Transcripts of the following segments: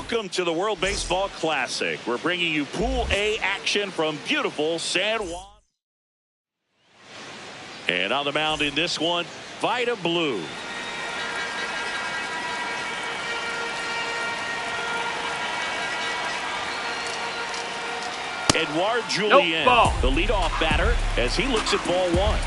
Welcome to the World Baseball Classic. We're bringing you Pool A action from beautiful San Juan. And on the mound in this one, Vida Blue. Edouard Julien, the leadoff batter, as he looks at ball one.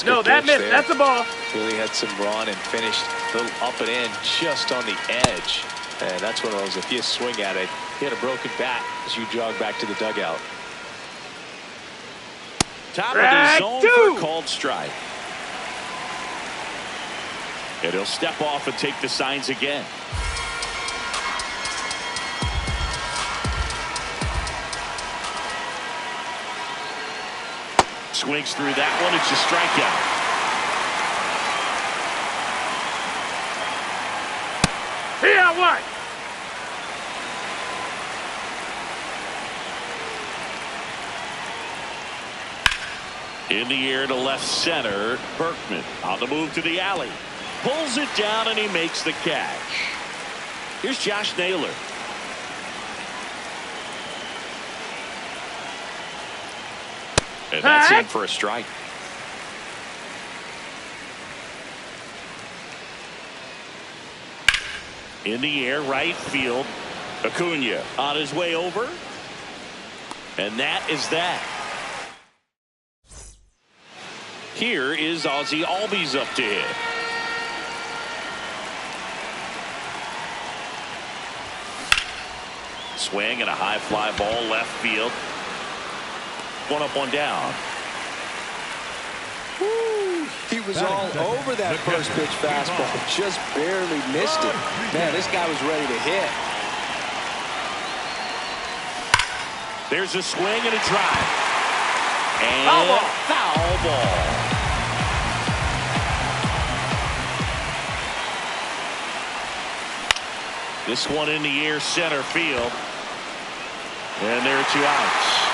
No, that missed. That's a ball. Really had some run and finished a little up and in, just on the edge. And that's one of those, if you swing at it, he had a broken bat as you jog back to the dugout. Top of the zone for a called strike. And he'll step off and take the signs again. Swings through that one. It's a strikeout. Yeah, what? In the air to left center. Berkman on the move to the alley. Pulls it down and he makes the catch. Here's Josh Naylor. And that's in for a strike. In the air, right field. Acuna on his way over. And that is that. Here is Ozzie Albies up to hit. Swing and a high fly ball left field. One up, one down. Woo, he was all over that first pitch fastball. Just barely missed it. Man, this guy was ready to hit. There's a swing and a drive. And foul ball. This one in the air, center field. And there are two outs.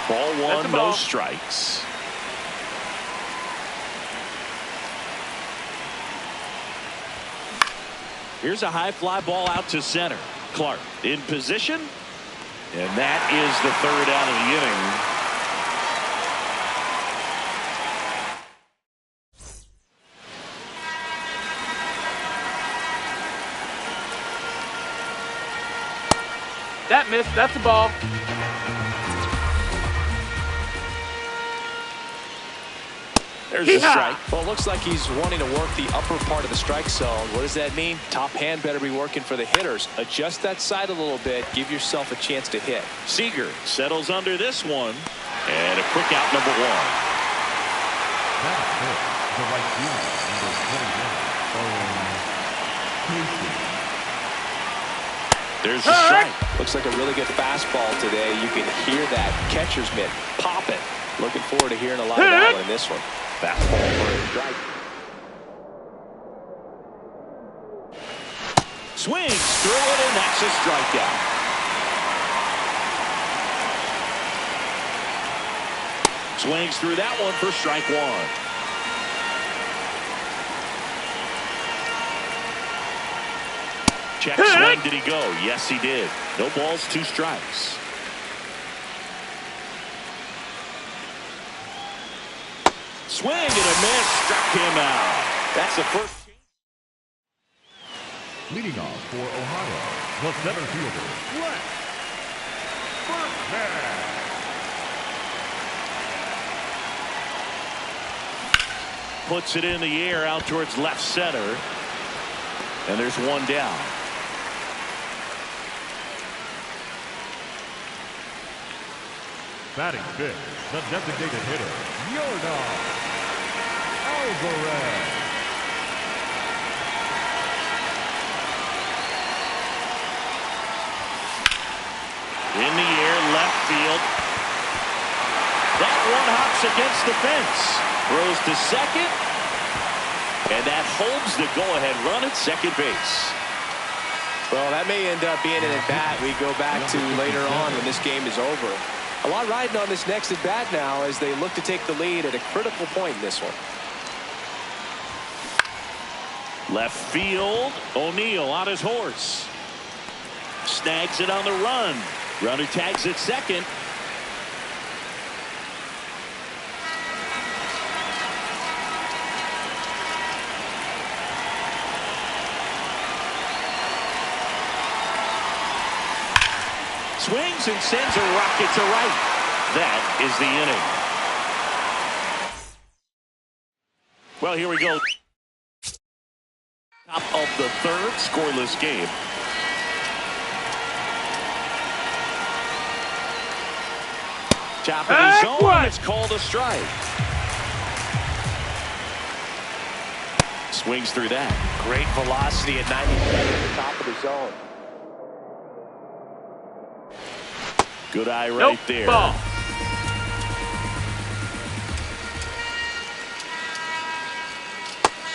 Ball one, no strikes. Here's a high fly ball out to center. Clark in position. And that is the third out of the inning. That missed. That's a ball. There's a strike. Well, it looks like he's wanting to work the upper part of the strike zone. What does that mean? Top hand better be working for the hitters. Adjust that side a little bit. Give yourself a chance to hit. Seager settles under this one. And a quick out, number one. There's a strike. Looks like a really good fastball today. You can hear that catcher's mitt popping. Looking forward to hearing a lot of that one in this one. Fastball for a strike. Swings through it, and that's a strikeout. Swings through that one for strike one. Check swing. Did he go? Yes, he did. No balls, two strikes. Swing and a miss, struck him out. That's the first. Leading off for Ohio, the center fielder, Lex Berkman. Puts it in the air out towards left center. And there's one down. Batting fifth, the designated hitter, Yordan Alvarez. In the air, left field. That one hops against the fence. Throws to second. And that holds the go-ahead run at second base. Well, that may end up being an at-bat we go back to later on when this game is over. A lot riding on this next at bat now as they look to take the lead at a critical point in this one. Left field, O'Neill on his horse. Snags it on the run. Runner tags at second. Swings and sends a rocket to right. That is the inning. Well, here we go. Top of the third, scoreless game. Top of the zone, it's called a strike. Swings through that. Great velocity at 90 at the top of the zone. Good eye right there. Ball.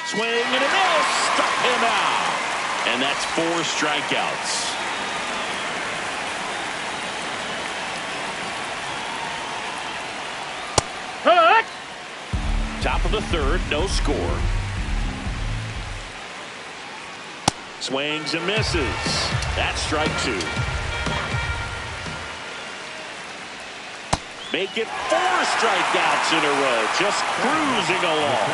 Swing and a miss. Struck him out. And that's 4 strikeouts. Hook. Top of the third, no score. Swings and misses. That's strike 2. Make it 4 strikeouts in a row. Just cruising along.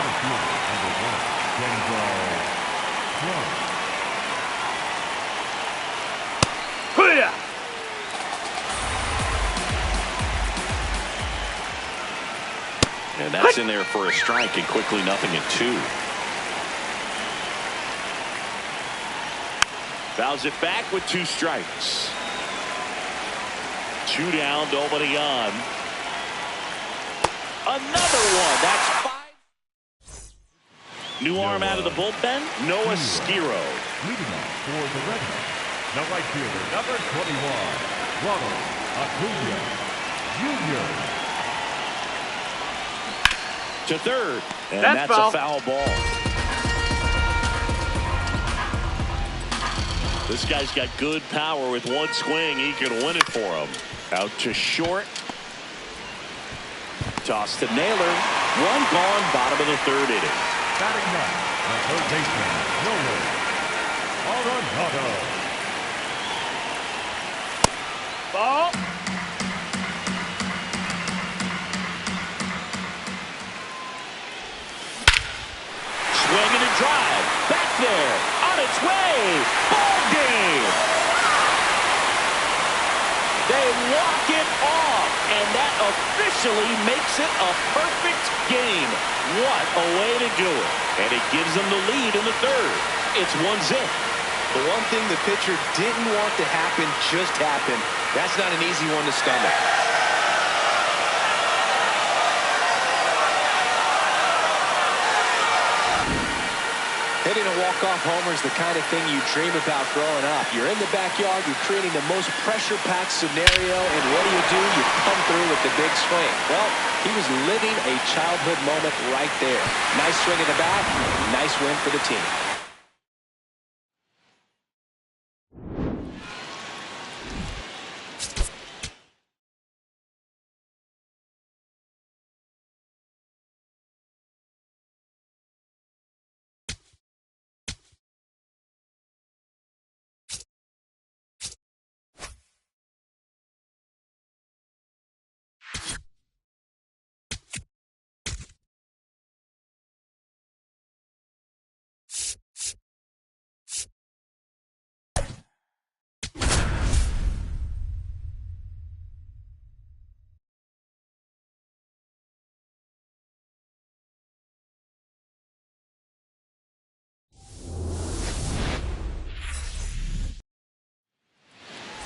And that's in there for a strike, and quickly 0-2. Fouls it back with 2 strikes. 2 down, nobody on. Another one. That's 5. New arm out of the bullpen, Noah Skiro. Leading off for the Red Sox, the right fielder, number 21, Ronald Acuna Jr. To third, and that's a foul ball. This guy's got good power. With one swing, he can win it for him. Out to short. Toss to Naylor. 1 gone, bottom of the 3rd inning. Batting ninth, the third baseman, Nolan Arenado. Ball. Swing and a drive. Back there. On its way. Ball game. They walk it off. And that officially makes it a perfect game. What a way to do it. And it gives them the lead in the 3rd. It's 1-0. The one thing the pitcher didn't want to happen just happened. That's not an easy one to stomach. Hitting a walk-off homer is the kind of thing you dream about growing up. You're in the backyard, you're creating the most pressure-packed scenario, and what do? You come through with the big swing. Well, he was living a childhood moment right there. Nice swing at the bat, nice win for the team.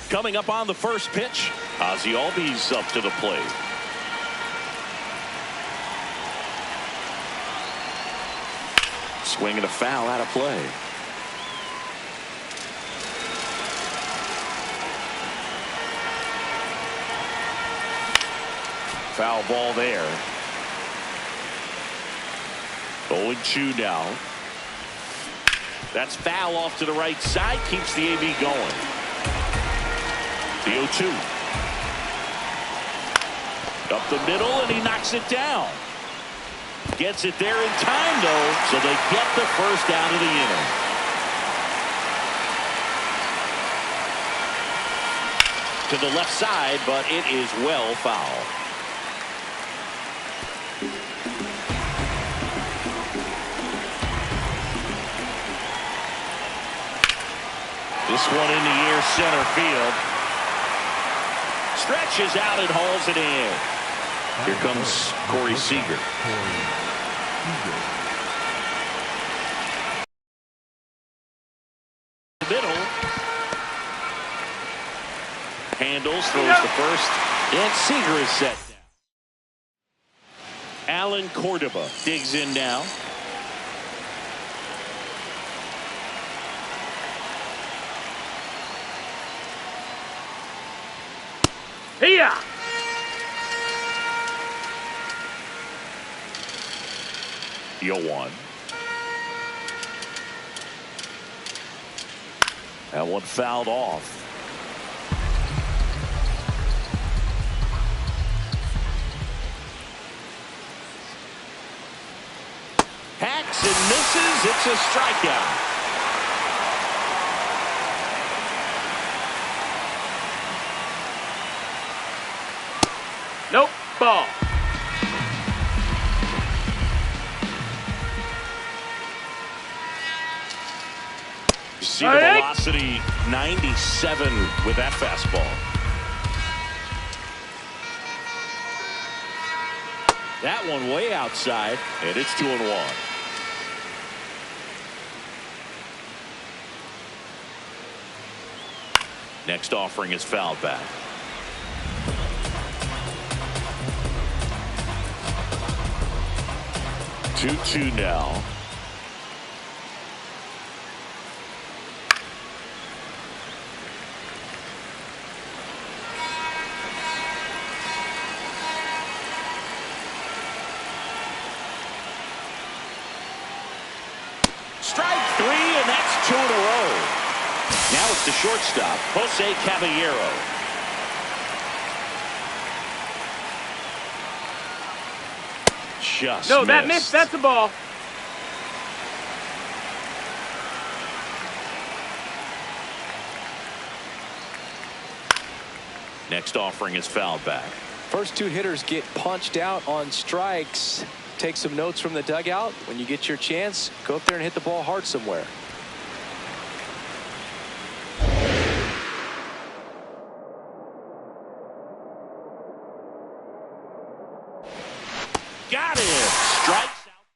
Coming up on the first pitch, Ozzie Albies up to the plate. Swing and a foul out of play. Foul ball there. 0-2 now. That's foul off to the right side. Keeps the AB going. The 0-2. Up the middle, and he knocks it down. Gets it there in time, though, so they get the first out of the inning. To the left side, but it is well foul. This one in the air, center field. Stretches out and hauls it in. Here comes Corey Seager. Middle. Handles, throws the first, and Seager is set down. Alan Cordoba digs in now. Here. Yoan. That one fouled off. Hacks and misses. It's a strikeout. Nope. Ball. See the velocity, 97 with that fastball. That one way outside, and it's 2-1. Next offering is fouled back. 2-2 now. Strike three, and that's 2 in a row. Now it's the shortstop, Jose Caballero. Just no, that missed. That's a ball. Next offering is fouled back. First two hitters get punched out on strikes. Take some notes from the dugout. When you get your chance, go up there and hit the ball hard somewhere. Got it. Strikes out.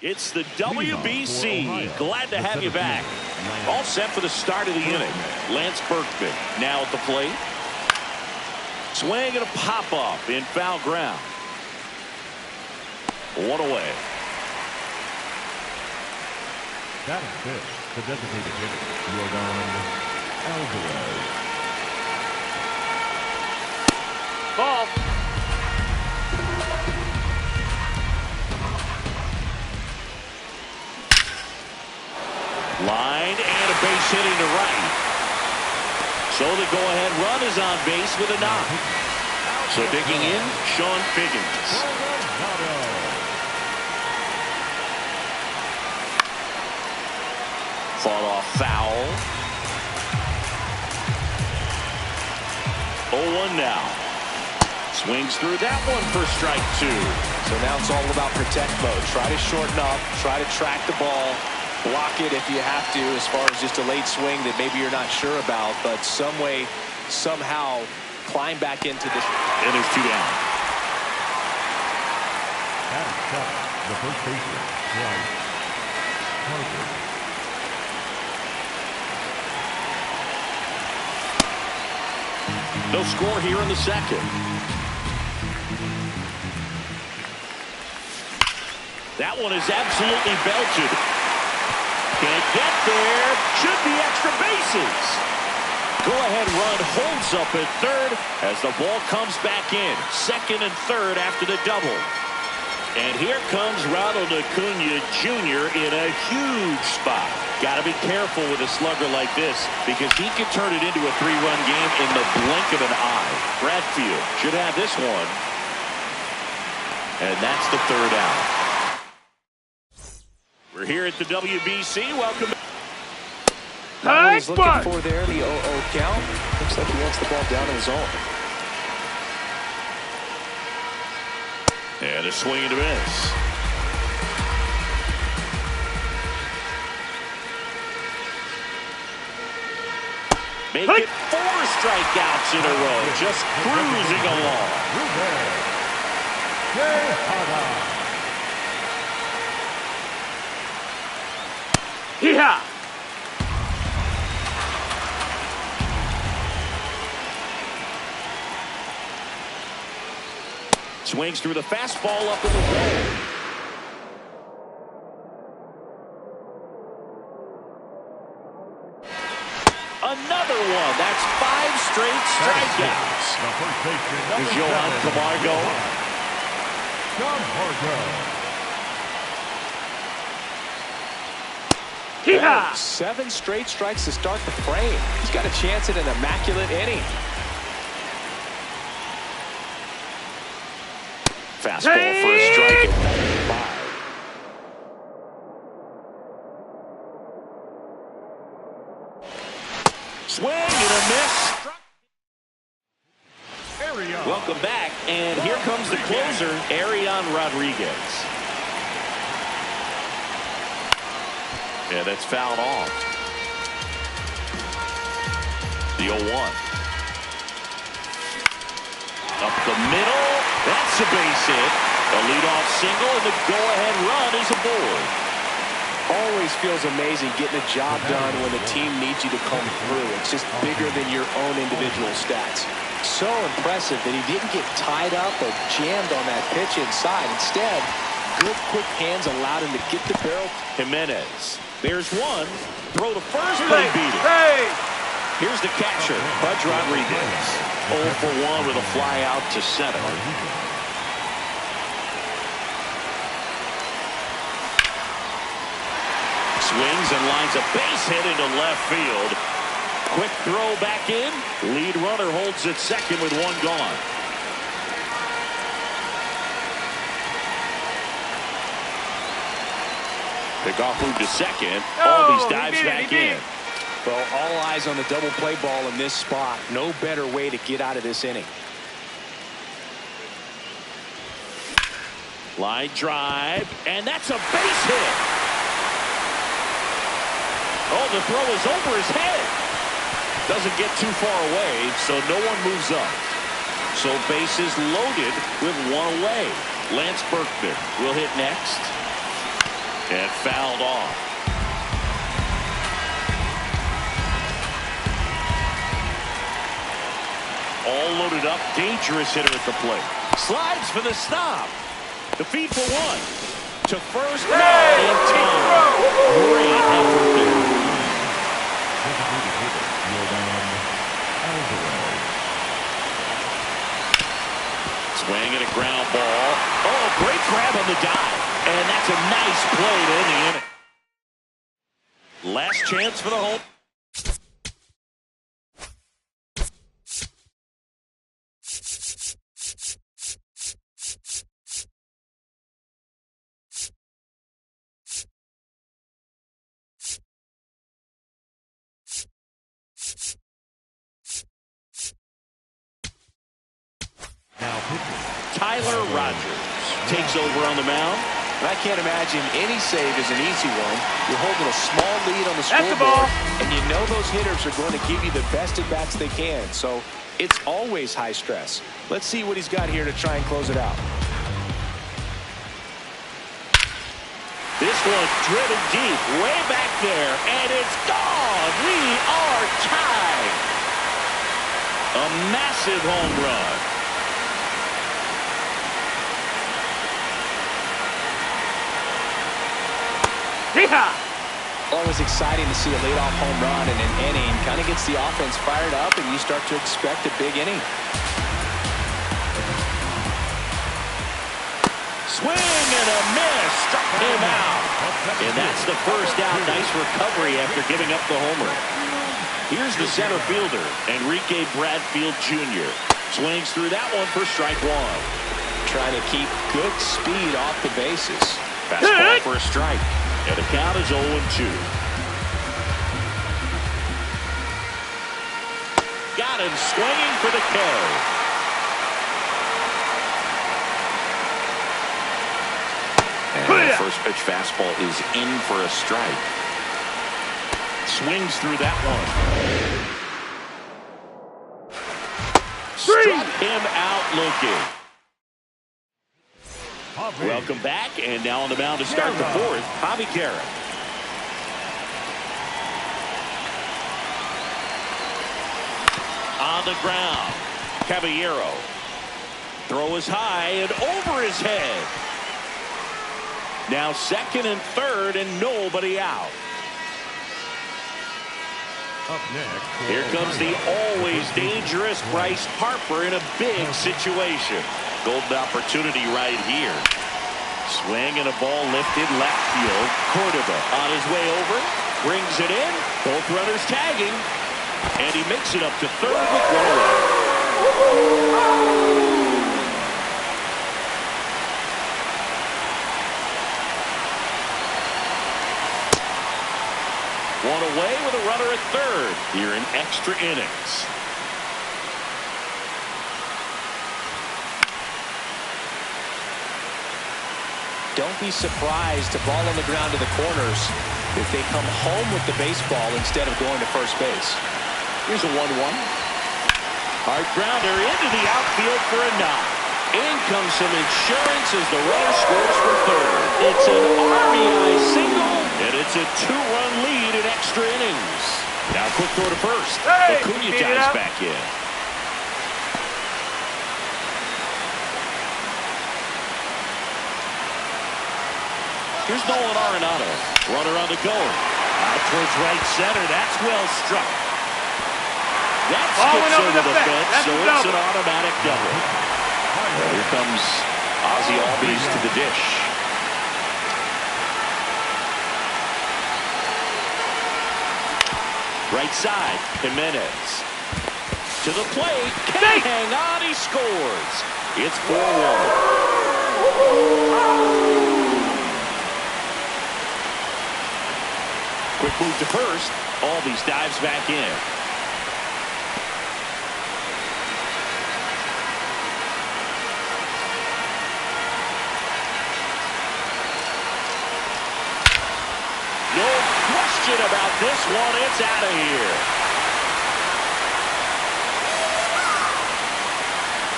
It's the WBC. Glad to have you back. All set for the start of the inning. Lance Berkman now at the plate. Swing and a pop-up in foul ground. One away. That is pitch. The designated hitter, Yordan Alvarez. Ball. Line and a base hitting to right. So the go-ahead run is on base with a knock. So digging in, Sean Figgins. Fought off foul. 0-1 now. Swings through that one for strike two. So now it's all about protect mode. Try to shorten up. Try to track the ball. Block it if you have to, as far as just a late swing that maybe you're not sure about, but some way, somehow climb back into this. And there's 2 down. Adam Scott, the first baseman, Bryce Harper. No score here in the second. That one is absolutely belted. Can't get there. Should be extra bases. Go-ahead run holds up at third as the ball comes back in. Second and third after the double. And here comes Ronald Acuna Jr. in a huge spot. Got to be careful with a slugger like this because he can turn it into a 3-run game in the blink of an eye. Bradfield should have this one. And that's the third out. We're here at the WBC. Welcome. He's looking for there, the 0-0 count. Looks like he wants the ball down in the zone. And a swing and a miss. Make it 4 strikeouts in a row. Just cruising along. Hee-haw! Swings through the fastball up in the wall. Another one. That's 5 straight strikeouts. Is Johan Camargo. Hee-haw! 7 straight strikes to start the frame. He's got a chance at an immaculate inning. Fastball for a strike at 95. Swing and a miss. Welcome back, and here comes the closer, Arian Rodriguez. Yeah, that's fouled off. The 0-1. Up the middle. That's a base hit. A leadoff single, and the go-ahead run is aboard. Always feels amazing getting a job done when the team needs you to come through. It's just bigger than your own individual stats. So impressive that he didn't get tied up or jammed on that pitch inside. Instead, good quick hands allowed him to get the barrel. Jimenez. There's one. Throw to first, but he beat it. Hey! Here's the catcher, Pudge Rodriguez. 0 for 1 with a fly out to center. Swings and lines a base hit into left field. Quick throw back in. Lead runner holds at second with 1 gone. Pickoff moved to second. Albies dives back in. Well, all eyes on the double play ball in this spot. No better way to get out of this inning. Line drive, and that's a base hit. Oh, the throw is over his head. Doesn't get too far away, so no one moves up. So bases loaded with 1 away. Lance Berkman will hit next. And fouled off. All loaded up. Dangerous hitter at the plate. Slides for the stop. The feed for 1. To first. Hey! And time. Great effort there. Swing and a ground ball. Oh, great grab on the dive. And that's a nice play to end the inning. Last chance for the home. Tyler Rogers takes over on the mound. And I can't imagine any save is an easy one. You're holding a small lead on the That's the scoreboard, ball. and you know those hitters are going to give you the best at-bats they can. So it's always high stress. Let's see what he's got here to try and close it out. This one driven deep, way back there, and it's gone. We are tied. A massive home run. Hee-haw! Always exciting to see a leadoff home run in an inning. Kind of gets the offense fired up, and you start to expect a big inning. swing and a miss. Struck him out. And that's the first out. Nice recovery after giving up the homer. Here's the center fielder, Enrique Bradfield Jr. Swings through that one for strike one. Trying to keep good speed off the bases. Fastball for a strike. And the count is 0-2. Got him swinging for the carry. And the first pitch fastball is in for a strike. Swings through that one. Struck him out looking. Welcome back, and now on the mound to start the fourth, Javi Guerra. On the ground, Caballero. Throw is high and over his head. Now second and third, and nobody out. Up next, Here comes the always dangerous Bryce Harper in a big situation. Golden opportunity right here. Swing and a ball lifted left field. Cordova on his way over. Brings it in. Both runners tagging. And he makes it up to third with one away. One away with a runner at third here in extra innings. Don't be surprised to ball on the ground to the corners if they come home with the baseball instead of going to first base. Here's a 1-1. Hard grounder into the outfield for a knock. In comes some insurance as the runner scores for third. It's an RBI single, and it's a 2-run lead in extra innings. Now quick throw to first. Hey, Acuna dives back in. Here's Nolan Arenado. Runner on the go. Out towards right center. That's well struck. That skips over the fence, so it's an automatic double. Here comes Ozzie Albies to the dish. Right side, Jimenez. To the plate, can't hang on, he scores. It's 4-1. Quick move to first. Albies dives back in. About this one, it's out of here.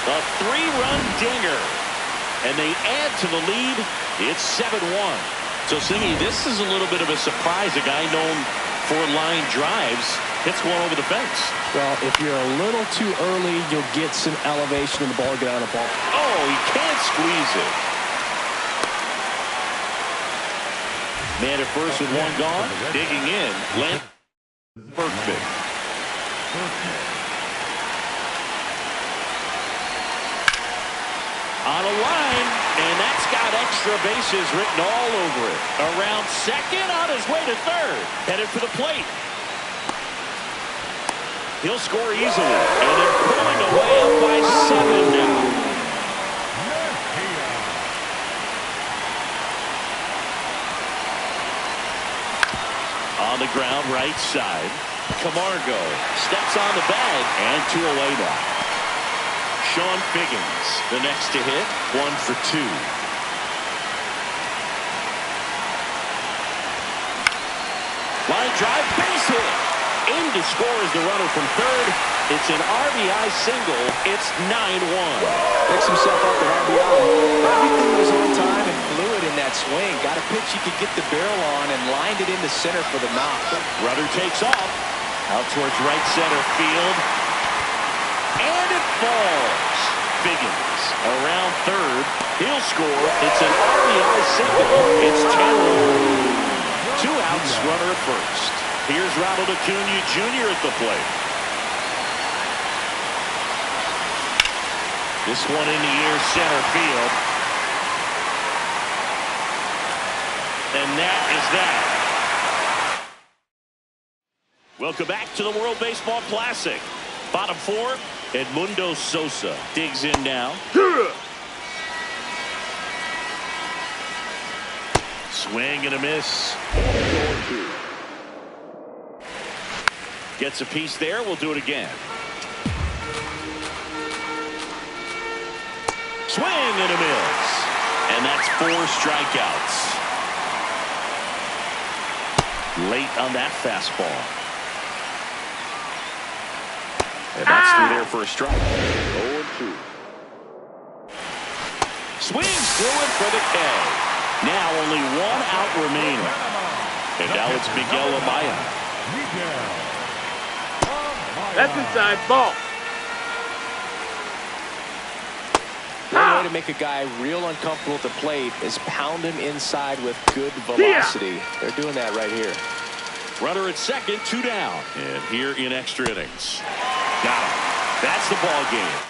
A 3-run dinger, and they add to the lead. It's 7-1. So, Singy, this is a little bit of a surprise. A guy known for line drives hits one over the fence. Well, if you're a little too early, you'll get some elevation in the ball, get out of the ball. Oh, he can't squeeze it. Man at first with one gone, digging in, Lance Berkman. On a line, and that's got extra bases written all over it. Around second, on his way to third, headed for the plate. He'll score easily, and they're pulling away up by 7 now. On the ground, right side. Camargo steps on the bag, and 2 away now. Sean Figgins, the next to hit, 1 for 2. Line drive, base hit. In to score is the runner from third. It's an RBI single. It's 9-1. Picks himself up at RBI. Everything was on time and fluid in that swing. Got a pitch he could get the barrel on and lined it into center for the knock. Runner takes off. Out towards right center field. And it falls. Figgins around third. He'll score. It's an RBI single. It's 10-1. 2 outs, runner at first. Here's Ronald Acuna Jr. at the plate. This one in the air, center field. And that is that. Welcome back to the World Baseball Classic. Bottom four, Edmundo Sosa digs in now. Swing and a miss. Gets a piece there. We'll do it again. Swing and a miss. And that's 4 strikeouts. Late on that fastball. And that's through there for a strike. 0-2. Swings through it for the K. Now only 1 out remaining. And now it's Miguel Amaya. That's inside ball. One way to make a guy real uncomfortable at the plate is pound him inside with good velocity. They're doing that right here. Runner at second, 2 down. And here in extra innings. Got him. That's the ball game.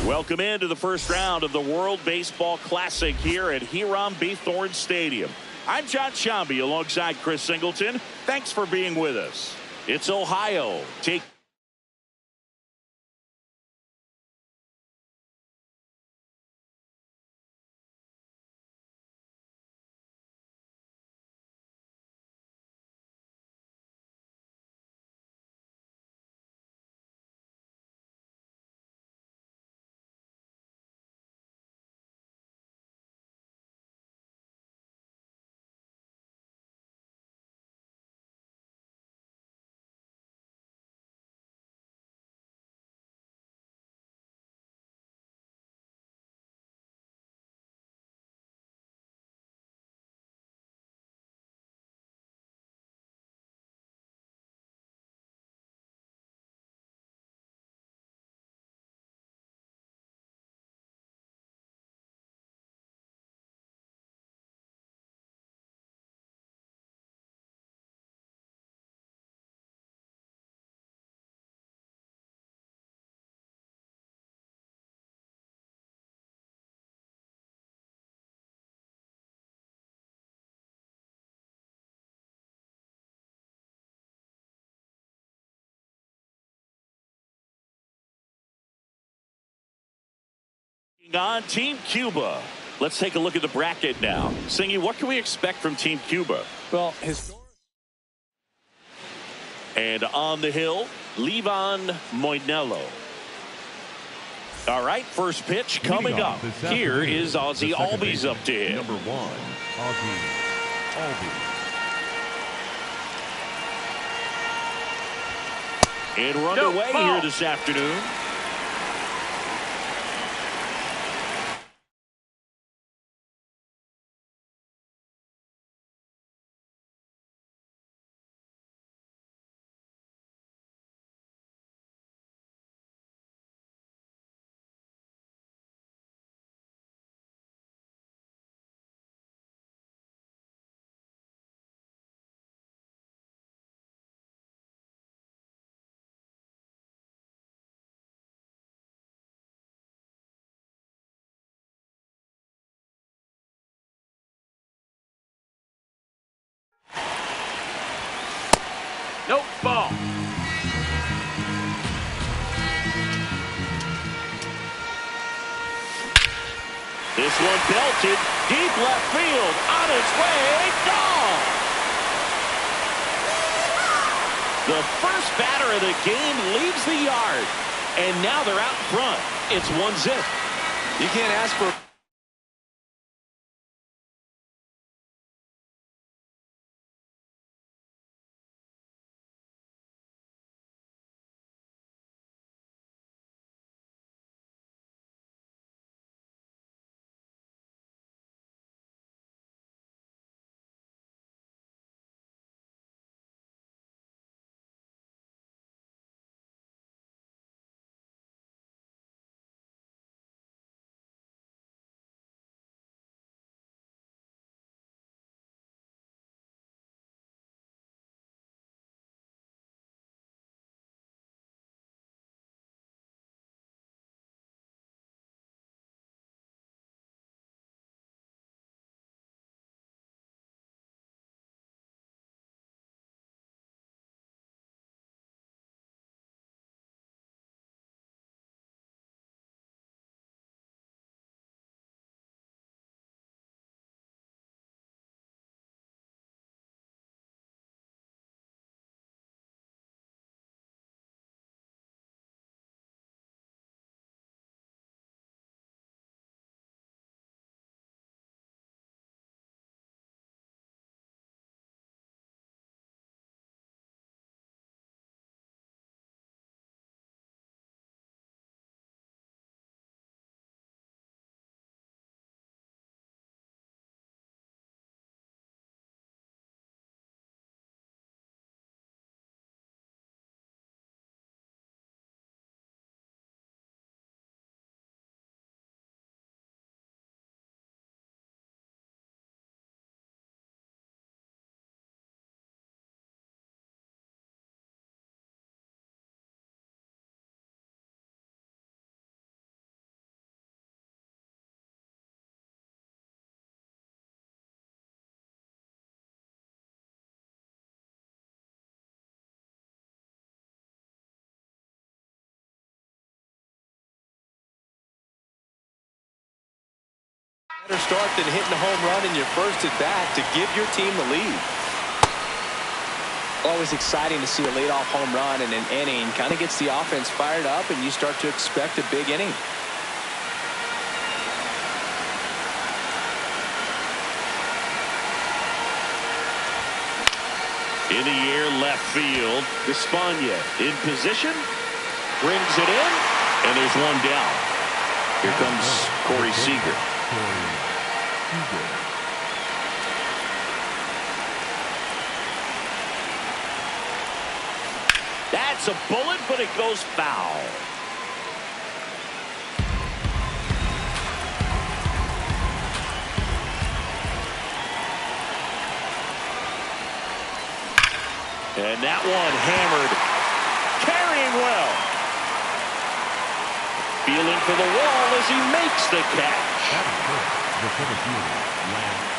Welcome into the first round of the World Baseball Classic here at Hiram Bithorn Stadium. I'm John Shambi alongside Chris Singleton. Thanks for being with us. It's Ohio. On Team Cuba, Let's take a look at the bracket now. Singy, what can we expect from Team Cuba? Well, And on the hill, Levon Moinelo. All right, first pitch coming up. Here is Ozzie Albies up to him. Number 1, Ozzie Albies. And run away here this afternoon. Nope, ball. This one belted deep left field. On its way, gone. The first batter of the game leaves the yard. And now they're out in front. It's 1-0. you can't ask for better start than hitting a home run in your first at bat to give your team the lead. Always exciting to see a leadoff home run in an inning. Kind of gets the offense fired up, and you start to expect a big inning. In the air, left field. Despaigne in position. Brings it in. And there's one down. Here comes Corey Seager. That's a bullet, but it goes foul. And that one hammered. Carrying well. Feeling for the wall as he makes the catch. The center fielder, Lance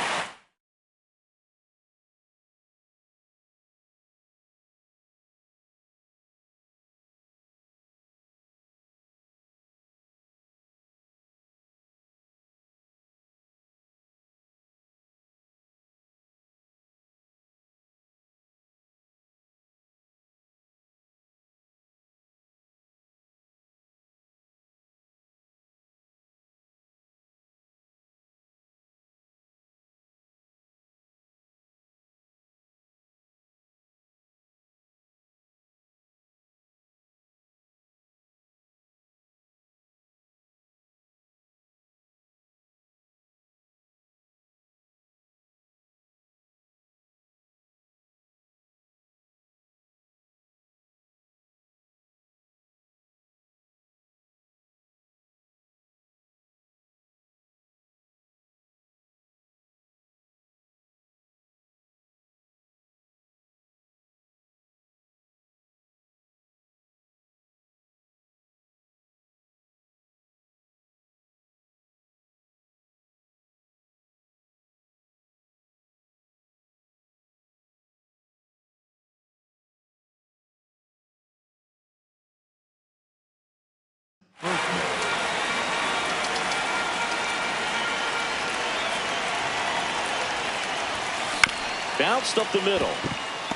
Bounced up the middle.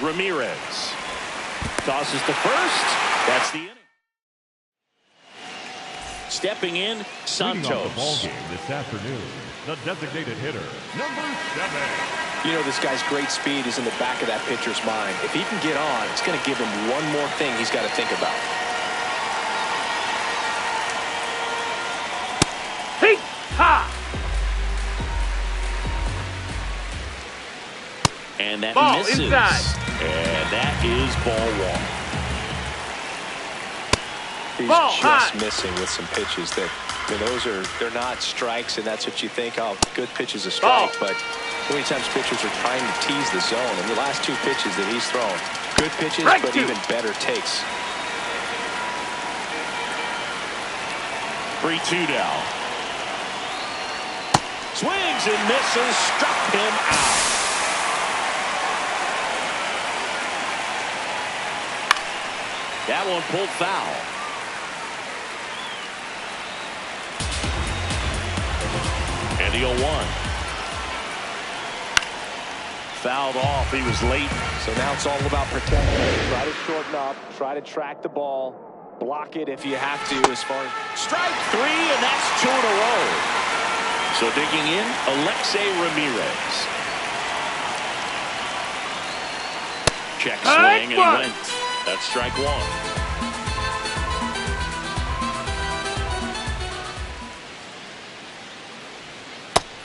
Ramirez tosses to first. That's the inning. Stepping in, Leading off Santos. the ball game this afternoon, the designated hitter, number 7. You know, this guy's great speed is in the back of that pitcher's mind. If he can get on, it's going to give him one more thing he's got to think about. Hey, ha! And that Ball misses. inside. And that is ball one. He's Ball just high. missing with some pitches that, I mean, they're not strikes, and that's what you think, oh, good pitch is a strike, Ball. but so many times pitchers are trying to tease the zone, and the last 2 pitches that he's thrown, good pitches, Strike but 2. even better takes. 3-2 now. Swings and misses, struck him out. That one pulled foul. And the 0-1. Fouled off. He was late. So now it's all about protecting. Try to shorten up, try to track the ball, block it if you have to as far as... Strike 3, and that's 2 in a row. So digging in, Alexei Ramirez. Check swing and went. That's strike 1.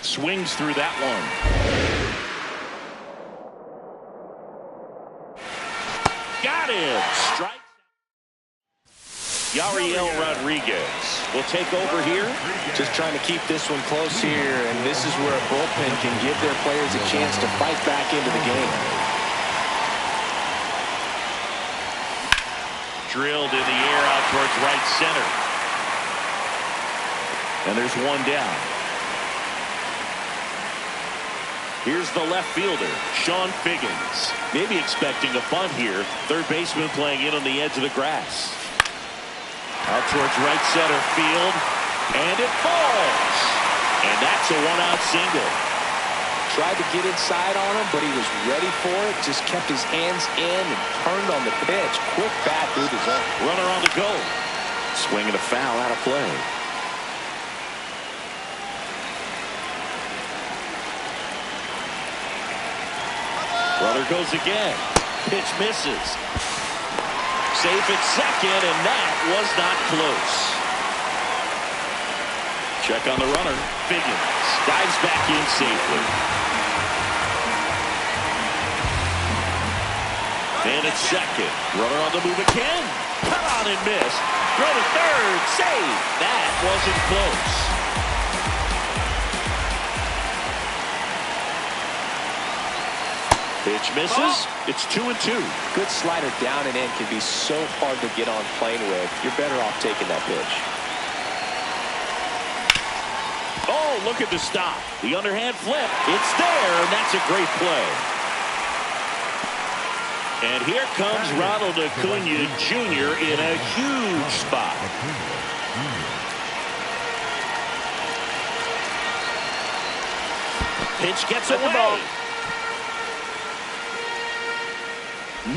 Swings through that one. Got him. Strike. Yariel Rodriguez will take over here. Just trying to keep this one close here, and this is where a bullpen can give their players a chance to fight back into the game. Drilled in the air out towards right center. And there's one down. Here's the left fielder, Sean Figgins. Maybe expecting a bunt here. Third baseman playing in on the edge of the grass. Out towards right center field. And it falls. And that's a one-out single. Tried to get inside on him, but he was ready for it. Just kept his hands in and turned on the pitch. Quick bat through the zone. Runner on the go. Swinging a foul out of play. Runner goes again. Pitch misses. Safe at second, and that was not close. Check on the runner. Figgins dives back in safely. And at second. Runner on the move again. Cut on and miss. Throw to third. Save. That wasn't close. Pitch misses. It's 2-2. Good slider down and in can be so hard to get on plane with. You're better off taking that pitch. Oh, look at the stop. The underhand flip. It's there, and that's a great play. And here comes Ronald Acuna Jr. in a huge spot. Pitch gets away.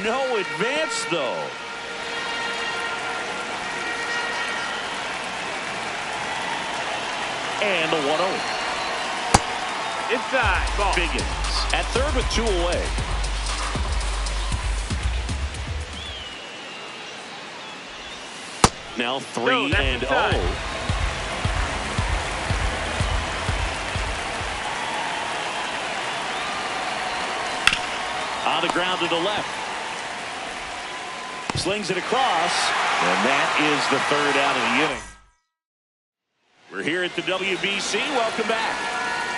No advance, though. And the 1-0. Inside. Ball. Figgins at third with 2 away. Now 3-0. On the ground to the left. Slings it across, and that is the 3rd out of the inning. We're here at the WBC. Welcome back.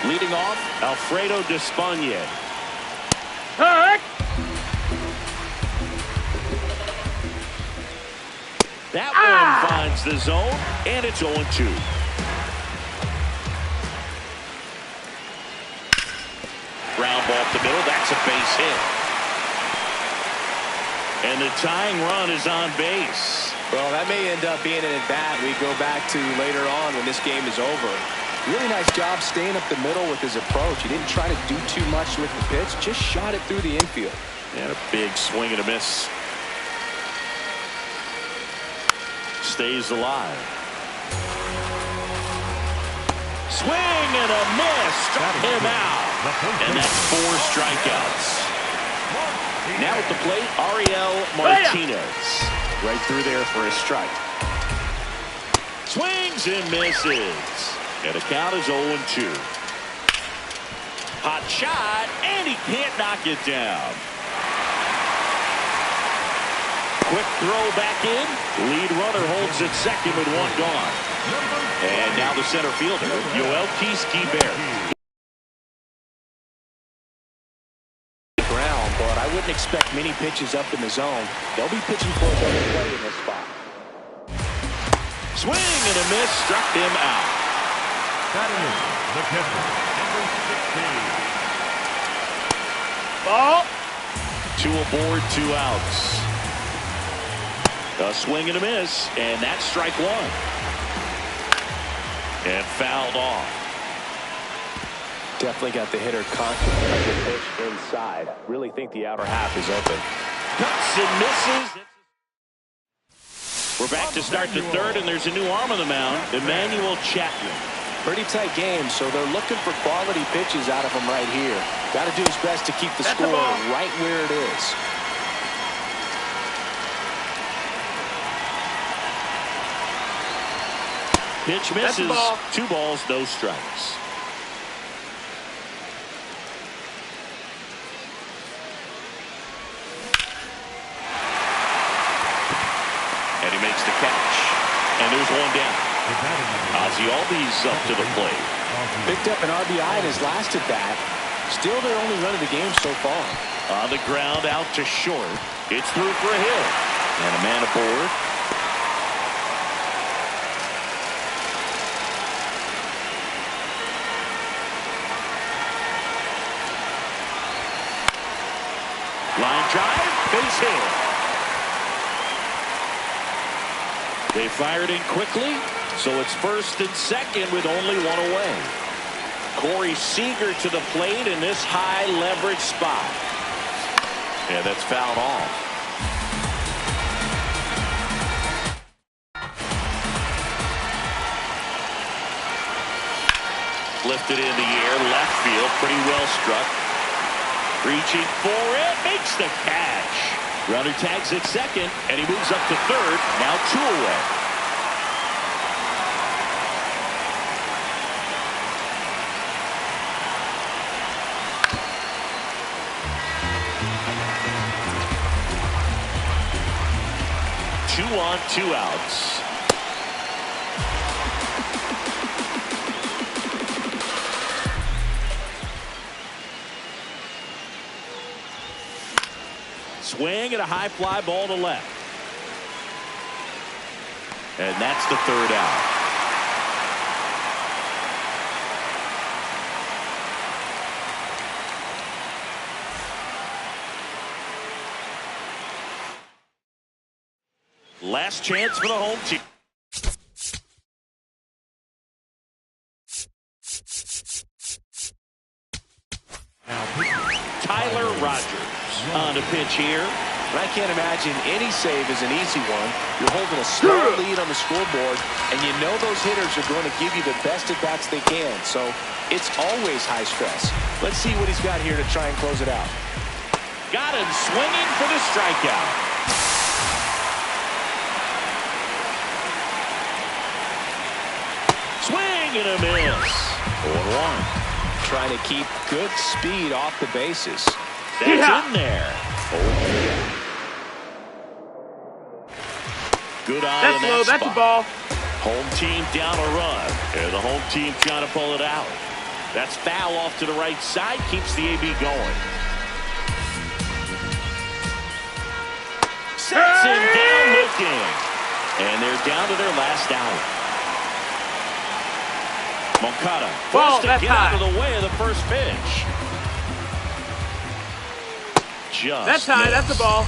Leading off, Alfredo Despaigne. Hurt. That one finds the zone, and it's 0-2. Ground ball up the middle. That's a base hit. And the tying run is on base. Well, that may end up being an at-bat we go back to later on when this game is over. Really nice job staying up the middle with his approach. He didn't try to do too much with the pitch, just shot it through the infield. And a big swing and a miss. Stays alive. Swing and a miss. Struck him out. And that's 4 strikeouts. Now at the plate, Ariel Martinez. Right through there for a strike. Swings and misses. And the count is 0-2. Hot shot, and he can't knock it down. Quick throw back in. Lead runner holds at second with 1 gone. And now the center fielder, Yoel Kiske-Bear. Ground, but I wouldn't expect many pitches up in the zone. They'll be pitching for a better play in this spot. Swing and a miss, struck him out. Batting in the catcher, number 16. Ball. 2 aboard, 2 outs. A swing and a miss, and that's strike 1. And fouled off. Definitely got the hitter confident of the pitch inside. Really think the outer half is open. Cuts and misses. We're back to start the 3rd, and there's a new arm on the mound, Emmanuel Chapman. Pretty tight game, so they're looking for quality pitches out of him right here. Got to do his best to keep the score right where it is. Pitch misses. 2 balls, no strikes. And he makes the catch. And there's 1 down. Ozzie Albies up to the plate. Picked up an RBI in his last at bat. Still their only run of the game so far. On the ground, out to short. It's through for a hit. And a man aboard. Line drive, base hit. They fired in quickly, so it's 1st and 2nd with only 1 away. Corey Seager to the plate in this high leverage spot. Yeah, that's fouled off. Lifted in the air, left field, pretty well struck. Reaching for it, makes the catch. Runner tags at second, and he moves up to 3rd. Now 2 away. Two on, 2 outs. Swing and a high fly ball to left. And that's the 3rd out. Last chance for the home team. Tyler Rogers on the pitch here. And I can't imagine any save is an easy one. You're holding a small lead on the scoreboard, and you know those hitters are going to give you the best at-bats they can. So it's always high stress. Let's see what he's got here to try and close it out. Got him swinging for the strikeout. Swing and a miss. 1-1. Trying to keep good speed off the bases. That's in there. Oh. Good eye That's in low. that That's spot. a ball. Home team down a run. And the home team trying to pull it out. That's foul off to the right side. Keeps the AB going. Sets him down looking. And they're down to their last out. Moncada forced to get out of the way of the first pitch. Just that's high. missed. That's the ball.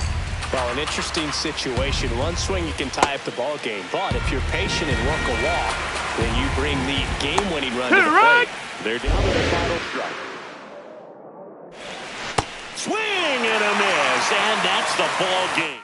Well, an interesting situation. One swing, you can tie up the ball game. But if you're patient and work a walk, then you bring the game-winning run to the plate. They're down to the final strike. Swing and a miss, and that's the ball game.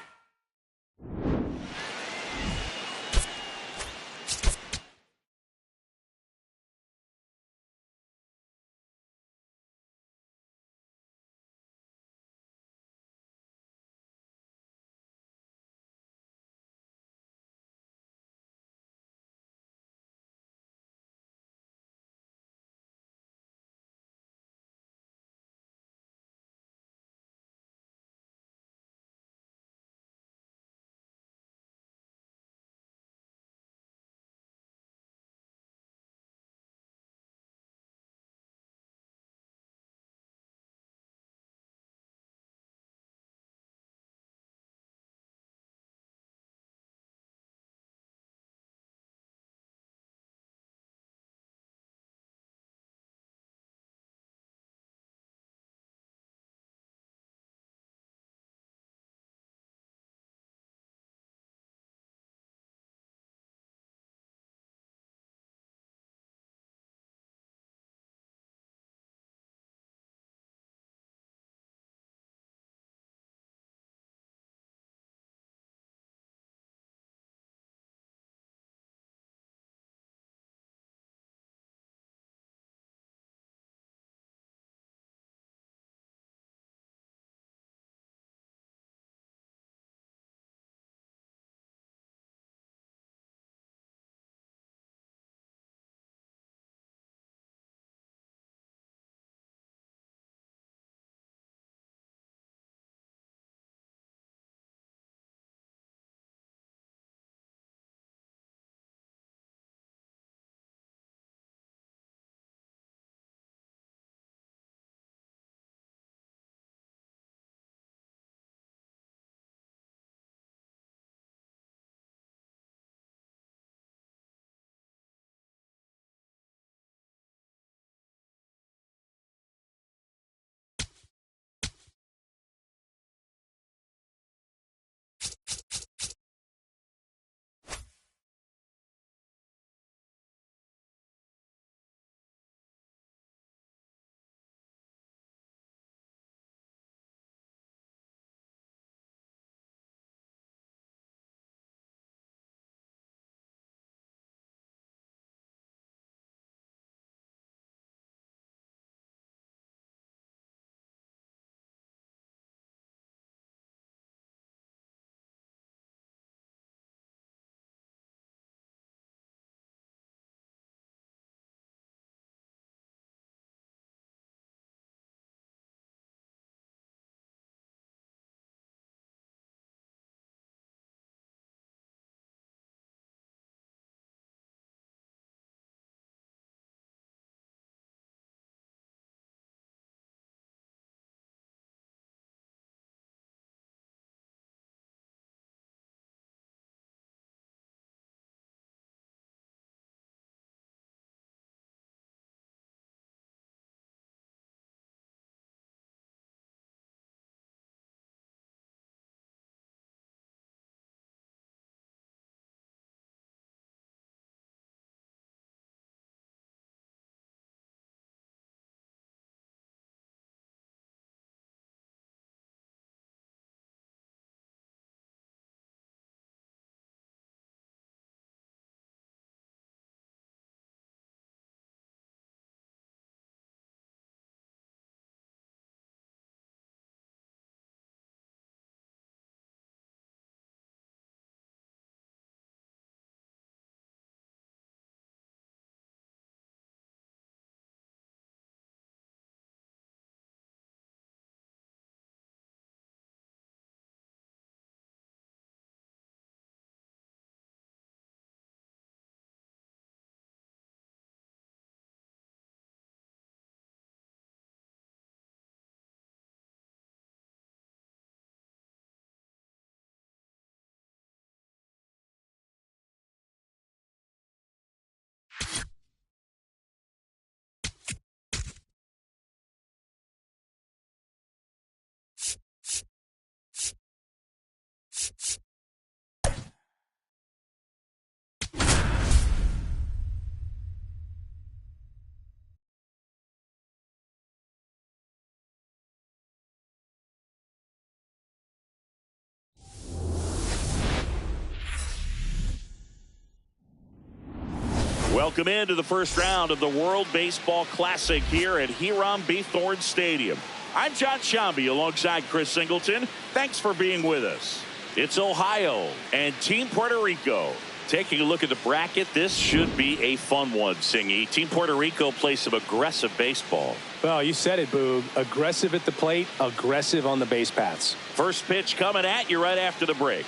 Welcome into the first round of the World Baseball Classic here at Hiram B. Thorne Stadium. I'm John Shambi alongside Chris Singleton. Thanks for being with us. It's Ohio and Team Puerto Rico. Taking a look at the bracket, this should be a fun one, Singy. Team Puerto Rico plays some aggressive baseball. Well, you said it, Boog. Aggressive at the plate, aggressive on the base paths. First pitch coming at you right after the break.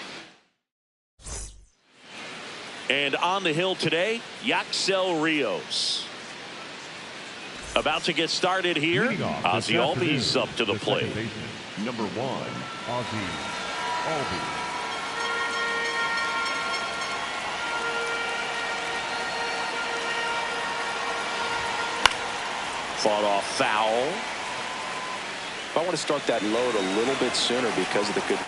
And on the hill today, Yaxel Rios. About to get started here. Ozzie Albies up to the plate. Number 1, Ozzie Albies. Fought off foul. I want to start that load a little bit sooner because of the good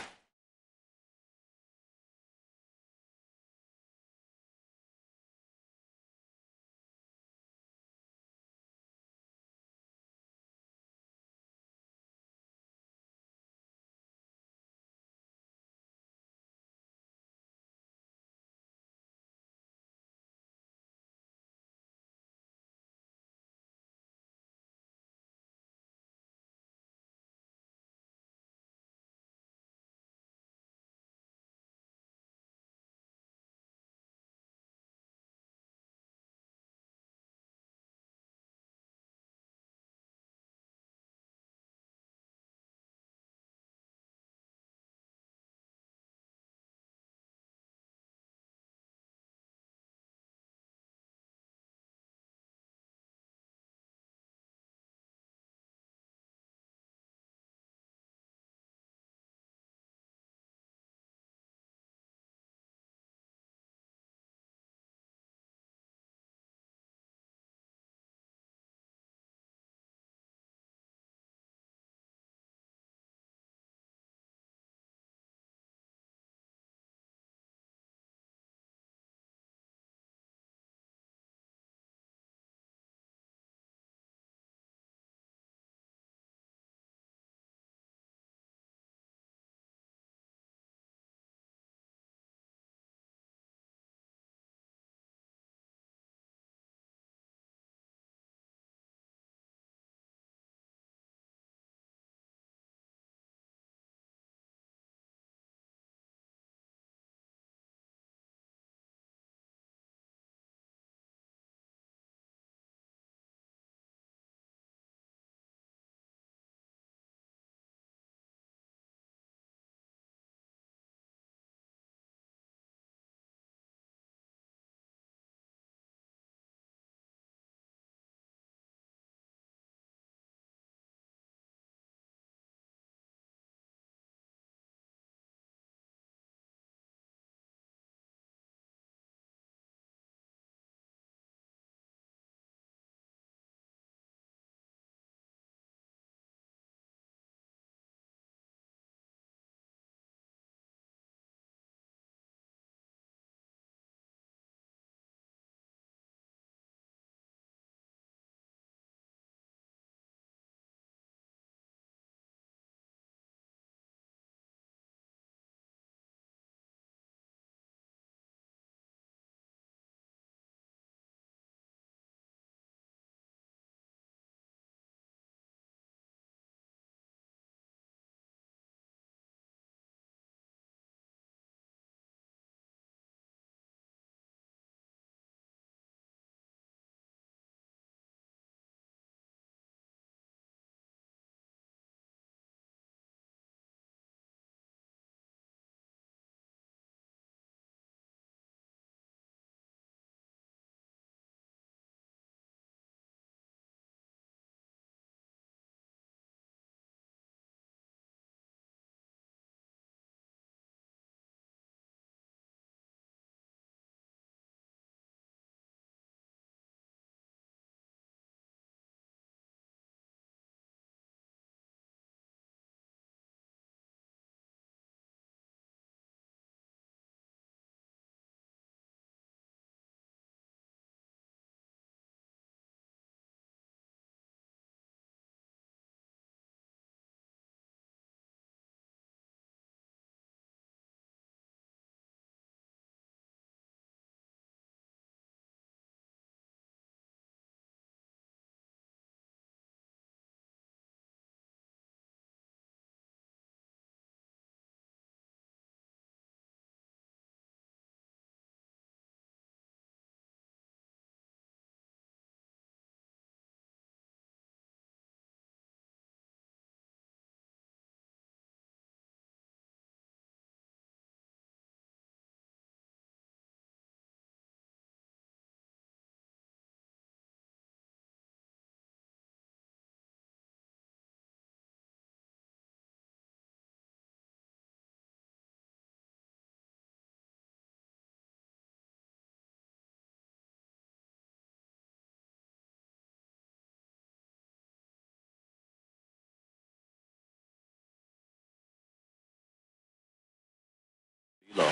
Low.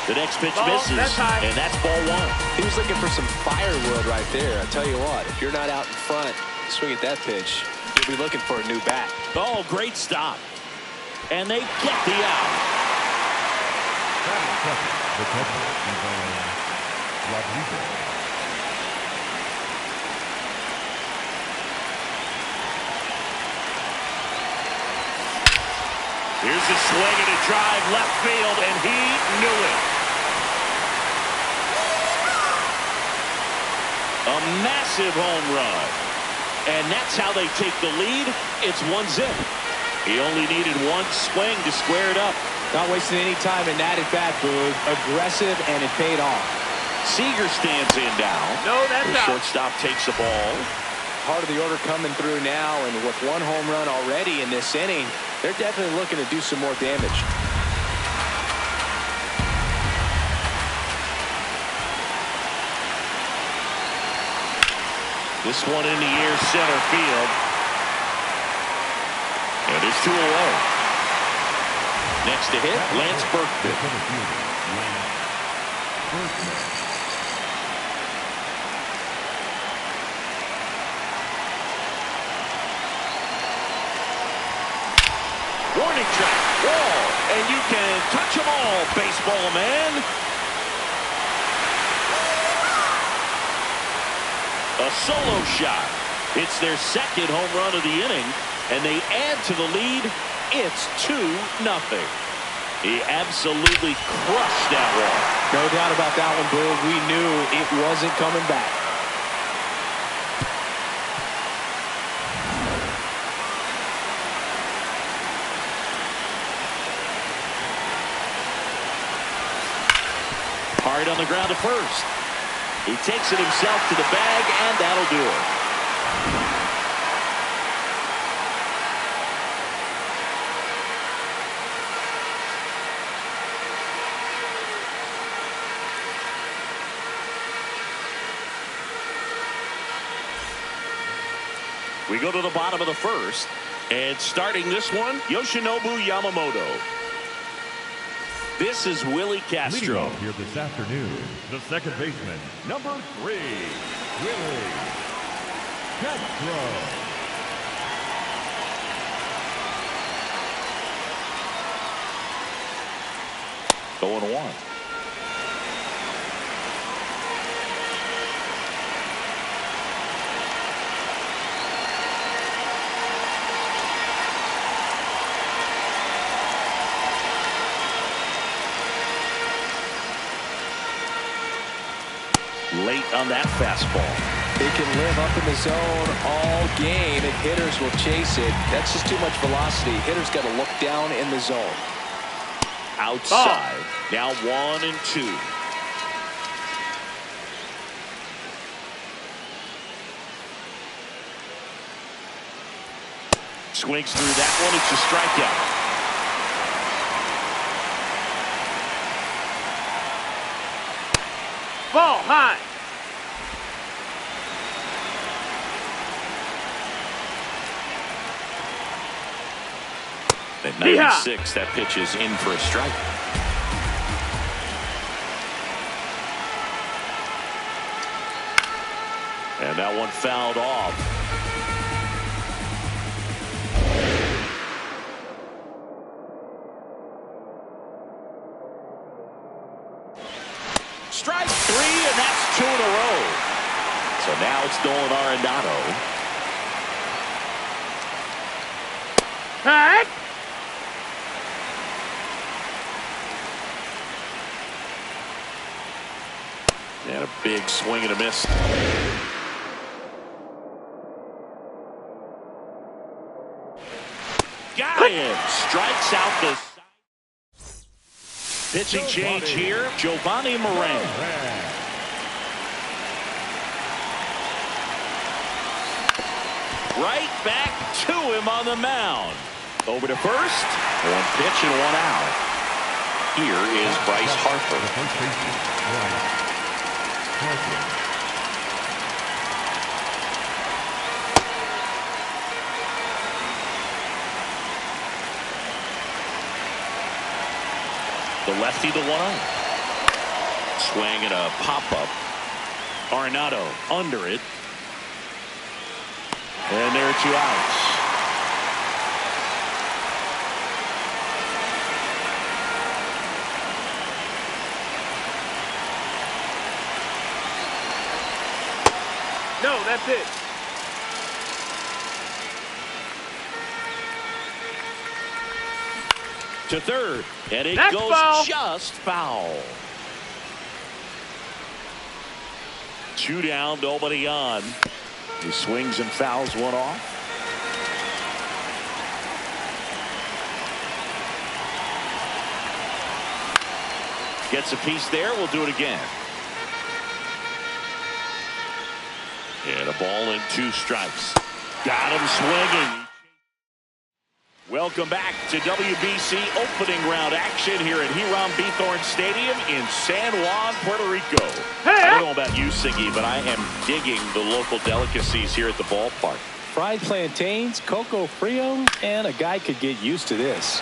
The next pitch misses, and that's ball one. He was looking for some firewood right there. I tell you what, if you're not out in front, swing at that pitch, you'll be looking for a new bat. Oh, great stop. And they get the out. The catcher is Rodriguez. Here's a swing and a drive left field, and he knew it. A massive home run. And that's how they take the lead. It's 1-0. He only needed one swing to square it up. Not wasting any time in that at-bat, Boog. Aggressive, and it paid off. Seager stands in down. No, that's The out. shortstop takes the ball. Part of the order coming through now, and with one home run already in this inning, they're definitely looking to do some more damage. This one in the air, center field. And it's 2 away. Next to hit, Lance Berkman. Warning track, wall, and you can touch them all, baseball man. A solo shot. It's their second home run of the inning, and they add to the lead. It's 2-0. He absolutely crushed that one. No doubt about that one, Boog. We knew it wasn't coming back. Hard on the ground to first. He takes it himself to the bag, and that'll do it. We go to the bottom of the first, and starting this one, Yoshinobu Yamamoto. This is Willie Leading Castro. off here this afternoon, the second baseman, number 3, Willie Castro. Going 1. Late on that fastball. They can live up in the zone all game, and hitters will chase it. That's just too much velocity. Hitters got to look down in the zone. Outside. Now 1-2. Swings through that one. It's a strikeout. Ball high. At 96, that pitch is in for a strike. And that one fouled off. Strike 3, and that's 2 in a row. So now it's Nolan Arenado. Heck. And a big swing and a miss. Got him. Strikes out the pitching change here. Giovanni Moran. Right back to him on the mound. Over to first. 1 pitch and 1 out. Here is Bryce Harper. The first baseman, Bryce Harper. Lefty the 1-0. Swing and a pop-up. Arenado under it. And there are 2 outs. No, that's it. To third, and it That's goes foul. just foul. 2 down, nobody on. He swings and fouls one off. Gets a piece there. We'll do it again. And a ball and 2 strikes. Got him swinging. Welcome back to WBC opening round action here at Hiram Bithorn Stadium in San Juan, Puerto Rico. Hey, I don't know about you, Siggy, but I am digging the local delicacies here at the ballpark. Fried plantains, coco frio, and a guy could get used to this.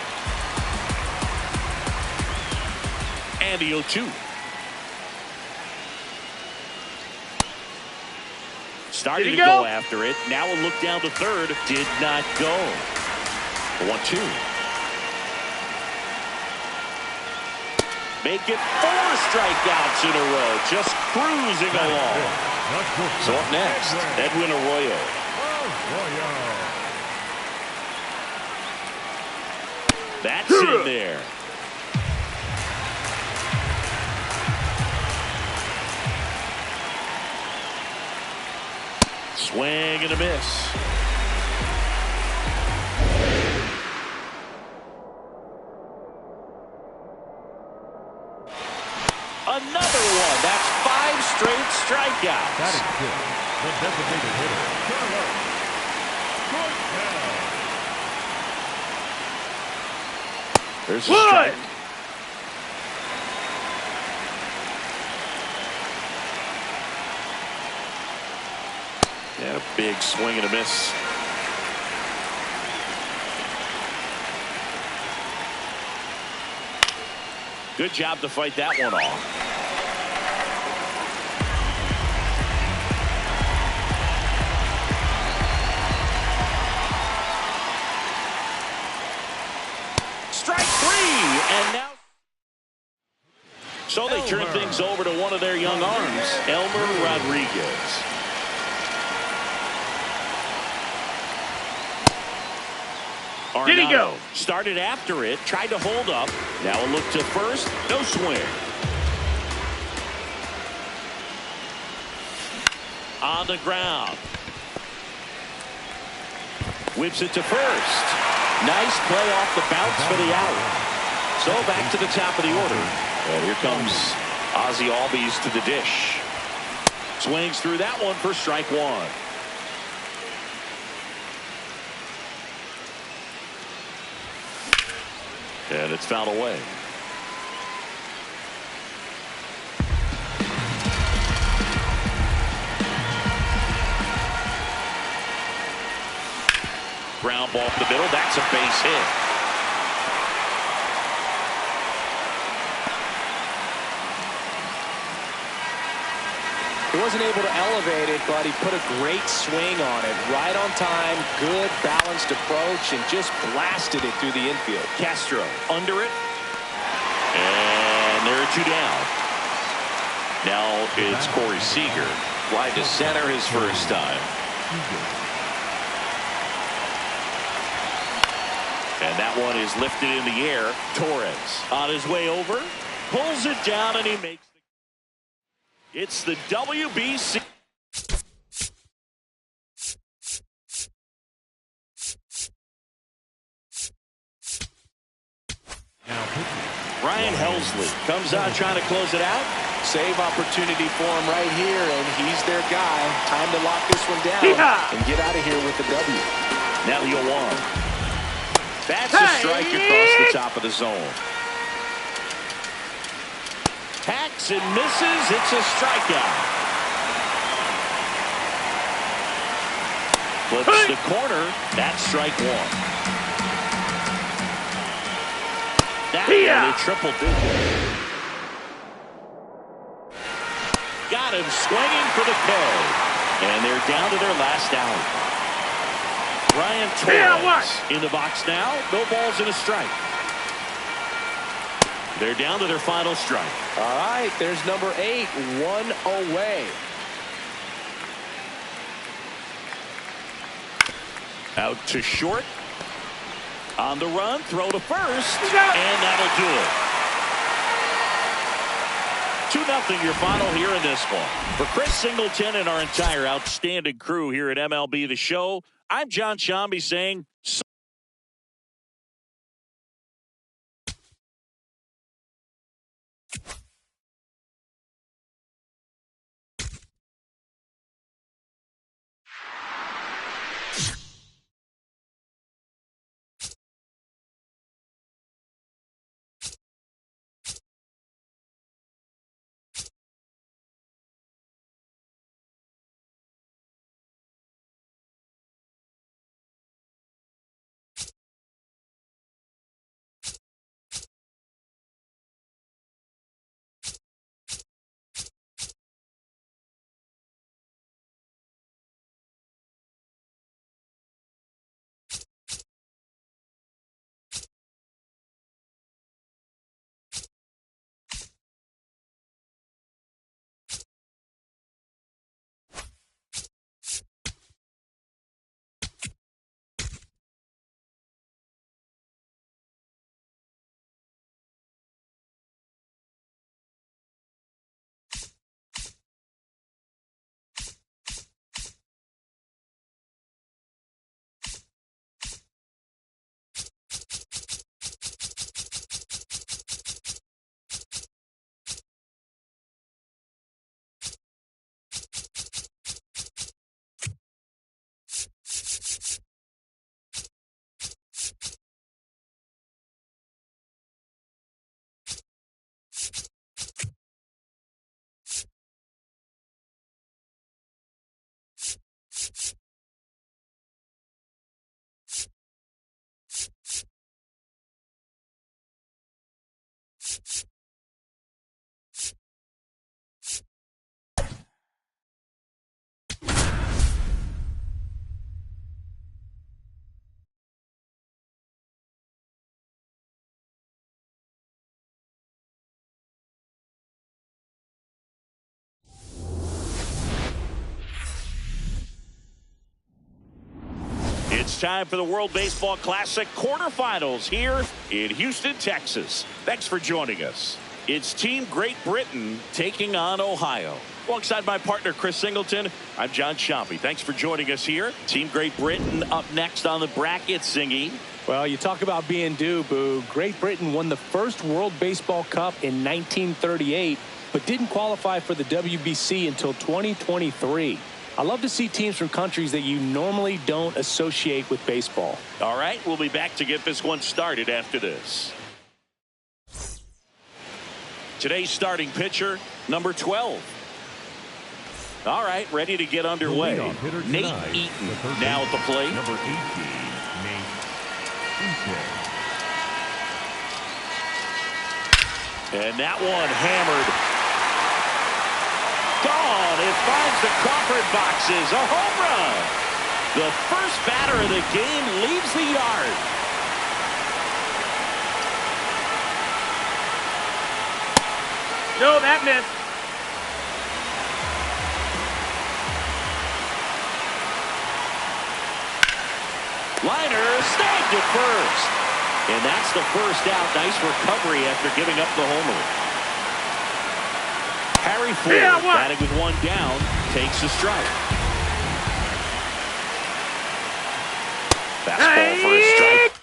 And the 0-2. Started to go after it. Now a look down to third. Did not go. 1-2. Make it 4 strikeouts in a row. Just cruising along. So up next, Edwin Arroyo. That's in there. Swing and a miss. Another one. That's 5 straight strikeouts. That is good. The designated hitter. Turn up. Good now. There's a strike. And a big swing and a miss. Good job to fight that one off. Strike 3, and now. So they turn things over to one of their young arms, Elmer Rodriguez. Did he go? Started after it, tried to hold up. Now a look to first, no swing. On the ground. Whips it to first. Nice play off the bounce for the out. So back to the top of the order. And here comes Ozzie Albies to the dish. Swings through that one for strike 1. And it's fouled away. Ground ball up the middle. That's a base hit. He wasn't able to elevate it, but he put a great swing on it. Right on time, good balanced approach, and just blasted it through the infield. Castro under it. And there are 2 down. Now it's Corey Seager. Wide to center his first time. And that one is lifted in the air. Torres on his way over. Pulls it down and he makes it. It's the WBC. Ryan Helsley comes out trying to close it out. Save opportunity for him right here, and he's their guy. Time to lock this one down and get out of here with the W. Now the 0-1. That's a strike across the top of the zone. Hacks and misses. It's a strikeout. Flips the corner. That's strike 1. that one a triple digit. Got him swinging for the K. And they're down to their last out. Brian Torres in the box now. No balls and a strike. They're down to their final strike. All right, there's number 8, 1 away. Out to short. On the run, throw to first, and that'll do it. 2-0 your final here in this one. For Chris Singleton and our entire outstanding crew here at MLB The Show, I'm John Shambi saying it's time for the World Baseball Classic quarterfinals here in Houston, Texas. Thanks for joining us. It's Team Great Britain taking on Ohio. Alongside my partner, Chris Singleton, I'm John Shambi. Thanks for joining us here. Team Great Britain up next on the bracket, Singy. Well, you talk about being due, Boo. Great Britain won the first World Baseball Cup in 1938, but didn't qualify for the WBC until 2023. I love to see teams from countries that you normally don't associate with baseball. All right, we'll be back to get this one started after this. Today's starting pitcher, number 12. All right, ready to get underway. Nate Eaton now at the plate. Number 18, Nate Eaton. And that one hammered. Gone. It finds the Crawford boxes. A home run. The first batter of the game leaves the yard. No, that missed. Liner snagged at first. And that's the first out. Nice recovery after giving up the homer. Harry Ford, batting with one down, takes a strike. Fastball for a strike.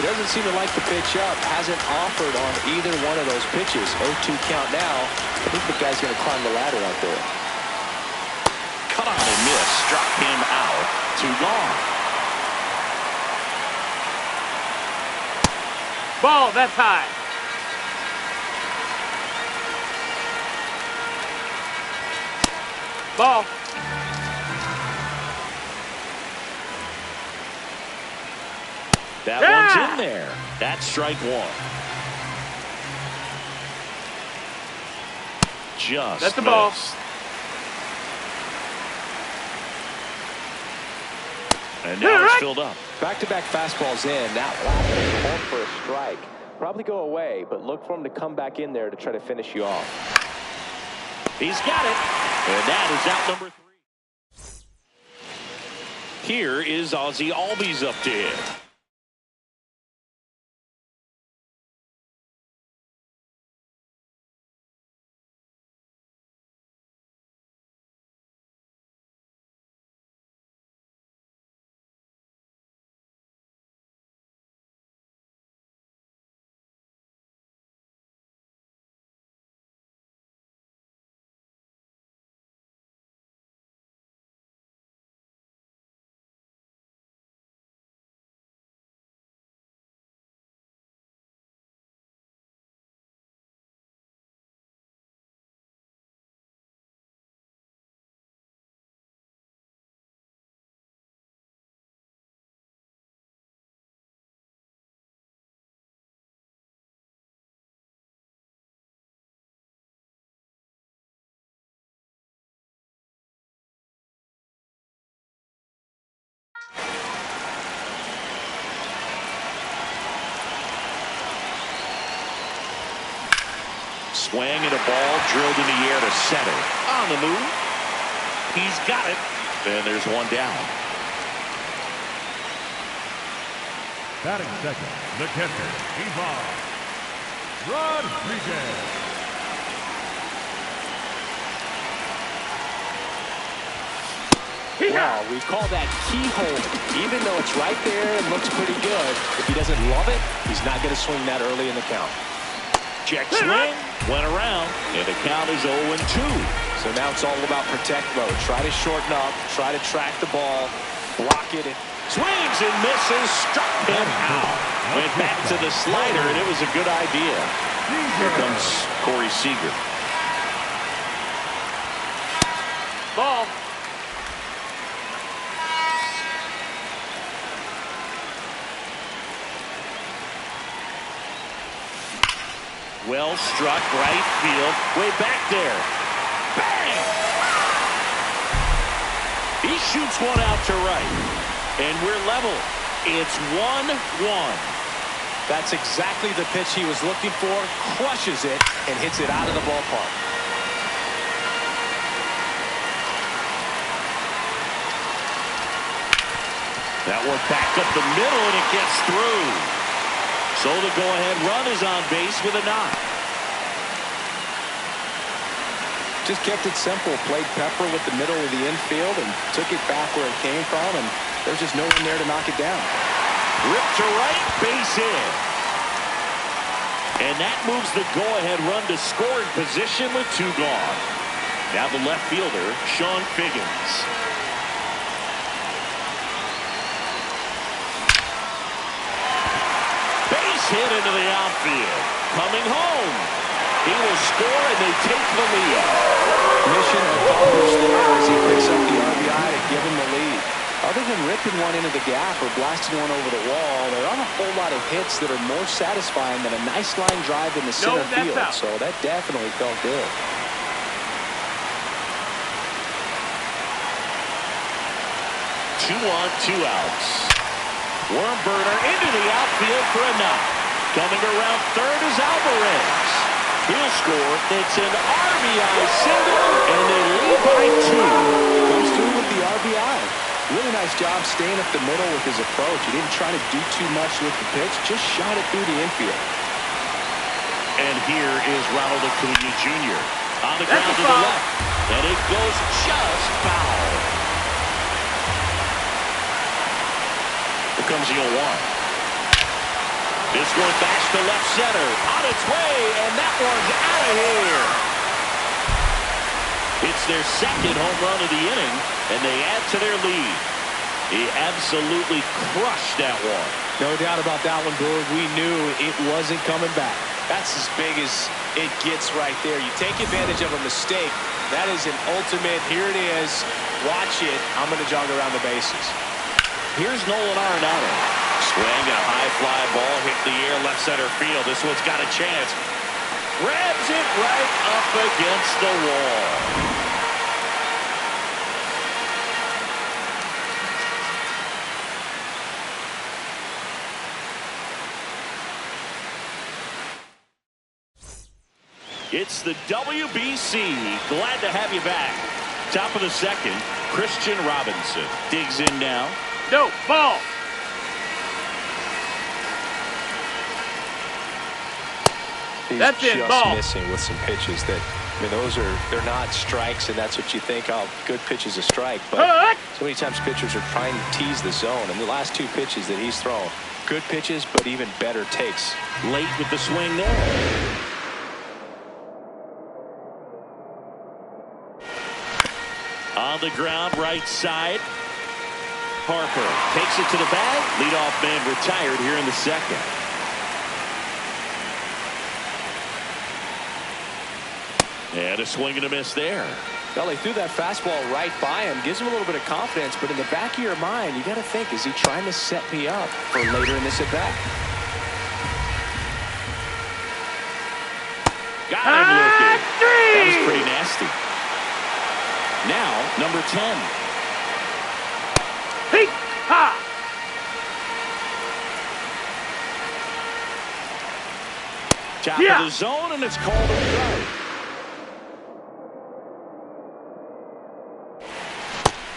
He doesn't seem to like the pitch up. Hasn't offered on either one of those pitches. 0-2 count now. I think the guy's going to climb the ladder out there. Cut on and miss. Struck him out. 2 gone. Ball, that's high. Ball. That one's in there. That's strike 1. Just That's the ball. missed. And now it's filled up. Back-to-back fastballs in. That last called for a strike. Probably go away, but look for him to come back in there to try to finish you off. He's got it. And that is out number 3. Here is Ozzie Albies up to hit. Swing and a ball drilled in the air to center. On the move. He's got it. And there's one down. Batting second, the catcher, Ivan Rodriguez. Wow, we call that keyhole. Even though it's right there and looks pretty good, if he doesn't love it, he's not going to swing that early in the count. Check swing. Went around. And the count is 0-2. So now it's all about protect mode. Try to shorten up. Try to track the ball. Block it. Swings and misses. Struck him out. Went back to the slider, and it was a good idea. Here comes Corey Seager. Ball. Well struck, right field, way back there. Bang! He shoots one out to right, and we're level. It's 1-1. That's exactly the pitch he was looking for. Crushes it and hits it out of the ballpark. That one back up the middle, and it gets through. So the go-ahead run is on base with a knock. Just kept it simple. Played pepper with the middle of the infield and took it back where it came from, and there's just no one there to knock it down. Ripped to right, base hit. And that moves the go-ahead run to scoring position with 2 gone. Now the left fielder, Sean Figgins. Hit into the outfield. Coming home. He will score, and they take the lead. Mission accomplished there as he picks up the RBI to give him the lead. Other than ripping one into the gap or blasting one over the wall, there aren't a whole lot of hits that are more satisfying than a nice line drive in the center field. Out. So that definitely felt good. Two on, 2 outs. Worm burner into the outfield for a knock. Coming around third is Alvarez. He'll score. It's an RBI single, and they lead by 2. Comes through with the RBI. Really nice job staying up the middle with his approach. He didn't try to do too much with the pitch, just shot it through the infield. And here is Ronald Acuna Jr. on the ground to the left. And it goes just foul. Here comes the 0-1. This one backs to left center. On its way, and that one's out of here. It's their second home run of the inning, and they add to their lead. He absolutely crushed that one. No doubt about that one, Boog. We knew it wasn't coming back. That's as big as it gets right there. You take advantage of a mistake. That is an ultimate, here it is, watch it, I'm going to jog around the bases. Here's Nolan Arenado. Swing, a high fly ball, hit the air, left center field. This one's got a chance. Grabs it right up against the wall. It's the WBC. Glad to have you back. Top of the second, Christian Robinson digs in now. No, ball. He's That's just it, ball. missing with some pitches that, I mean, they're not strikes, and that's what you think, oh, good pitch is a strike. But so many times pitchers are trying to tease the zone, and the last two pitches that he's thrown, good pitches, but even better takes. Late with the swing there. On the ground, right side. Harper takes it to the bag. Leadoff man retired here in the second. And a swing and a miss there. Well, he threw that fastball right by him. Gives him a little bit of confidence, but in the back of your mind, you got to think, is he trying to set me up for later in this at-bat? Got him looking. That was pretty nasty. Now, number 10. Hey, ha! Top of the zone, and it's called a strike.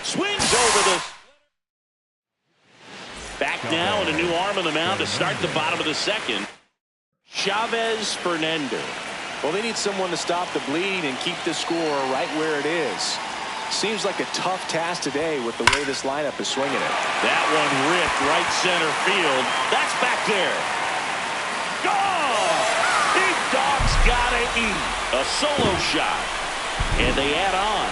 Swings over the... Back now, and a new arm on the mound to start the bottom of the second. Chavez Fernandez. Well, they need someone to stop the bleed and keep the score right where it is. Seems like a tough task today with the way this lineup is swinging it. That one ripped right center field. That's back there. Gone! Big Dog's gotta eat. A solo shot. And they add on.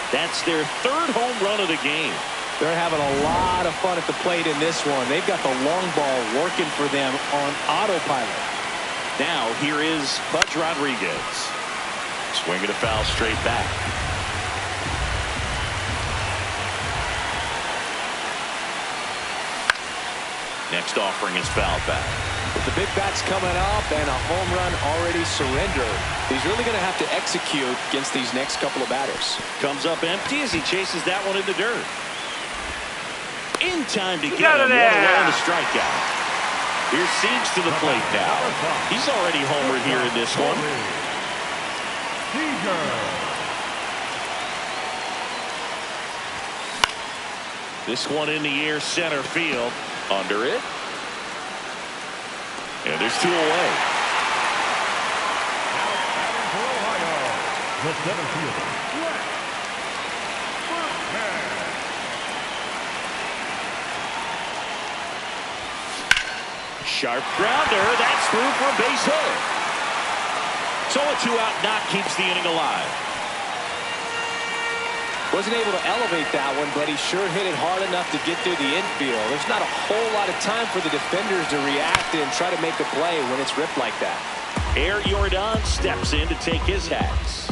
That's their third home run of the game. They're having a lot of fun at the plate in this one. They've got the long ball working for them on autopilot. Now here is Pudge Rodriguez. Swinging a foul straight back. Next offering is fouled back. With the big bats coming up and a home run already surrendered, he's really going to have to execute against these next couple of batters. Comes up empty as he chases that one in the dirt. In time to get him. One away on the strikeout. Here's Siege to the plate now. He's already homered here in this one. This one in the air, center field. Under it. And there's two away. For Ohio, the center fielder, Sharp grounder. That's through for a base hit. So a two-out knock keeps the inning alive. Wasn't able to elevate that one, but he sure hit it hard enough to get through the infield. There's not a whole lot of time for the defenders to react and try to make a play when it's ripped like that. Air Jordan steps in to take his hats.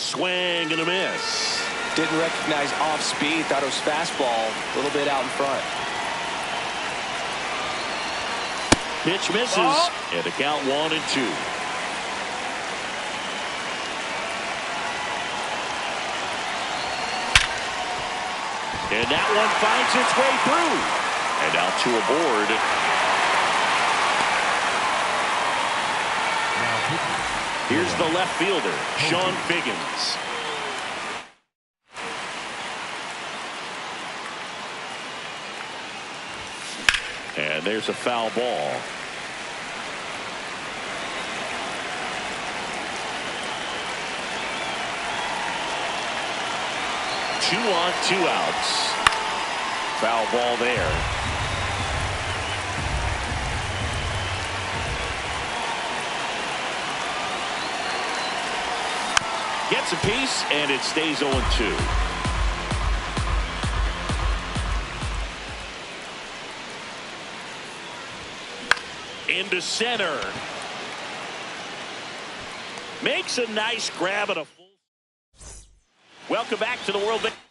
Swing and a miss. Didn't recognize off speed, thought it was fastball, a little bit out in front. Pitch misses, and the count 1-2. And that one finds its way through. And out to a board. Here's the left fielder, Sean Figgins. And there's a foul ball. Two on, two outs. Foul ball there. Gets a piece, and it stays 0-2. Into center. Makes a nice grab at a full. Welcome back to the World Baseball.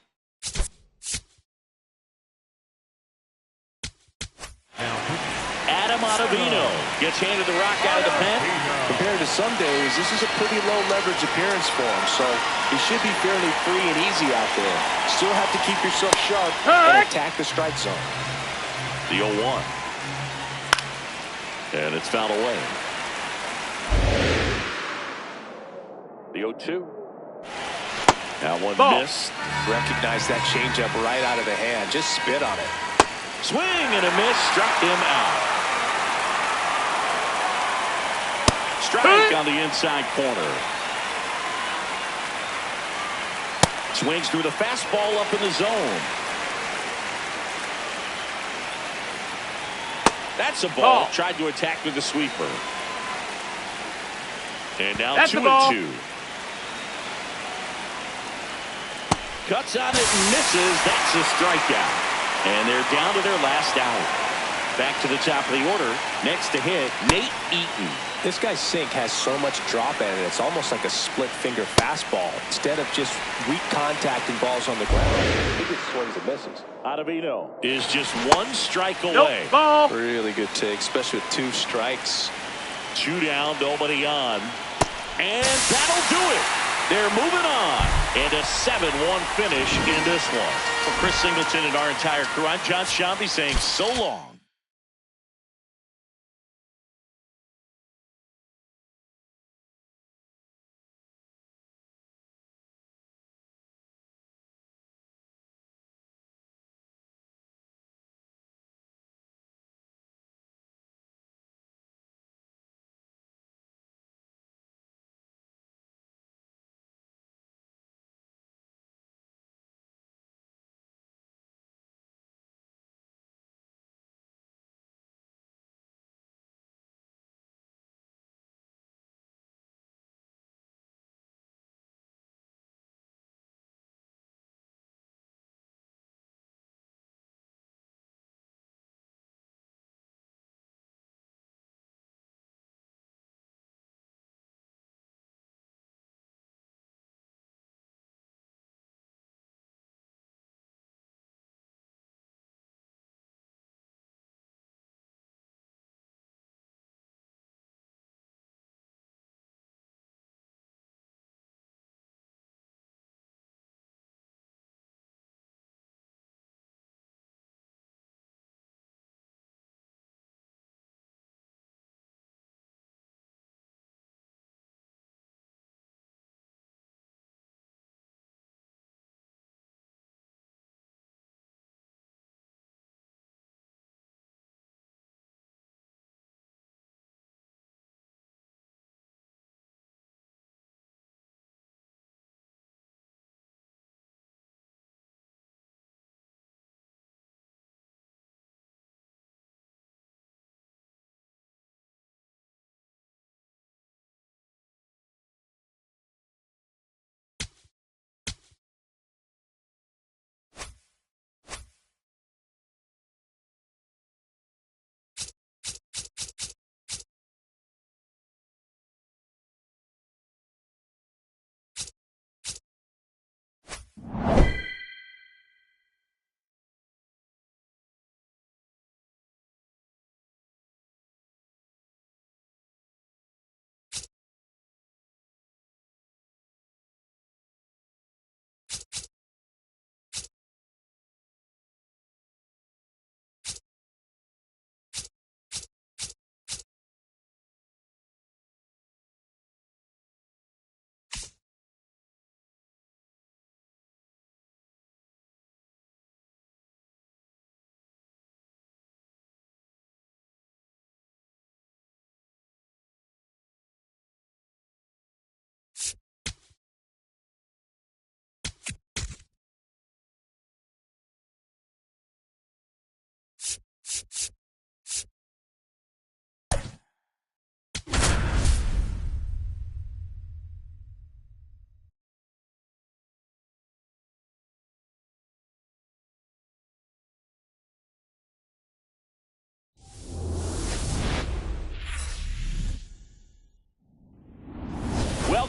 Adam Ottavino gets handed the rock out of the pen. Compared to some days, this is a pretty low leverage appearance for him, so he should be fairly free and easy out there. Still have to keep yourself sharp and attack the strike zone. The 0-1. And it's fouled away. The 0-2. That one missed. Recognize that changeup right out of the hand. Just spit on it. Swing and a miss. Struck him out. Strike on the inside corner. Swings through the fastball up in the zone. That's a ball. Tried to attack with the sweeper. And now 2-2. Cuts on it and misses. That's a strikeout. And they're down to their last out. Back to the top of the order. Next to hit, Nate Eaton. This guy's sink has so much drop in it. It's almost like a split finger fastball. Instead of just weak contact and balls on the ground, he gets swings and misses. Ottavino is just one strike away. Ball. Really good take, especially with 2 strikes. 2 down, nobody on. And that'll do it. They're moving on. And a 7-1 finish in this one. For Chris Singleton and our entire crew, I'm John Sciambi saying so long.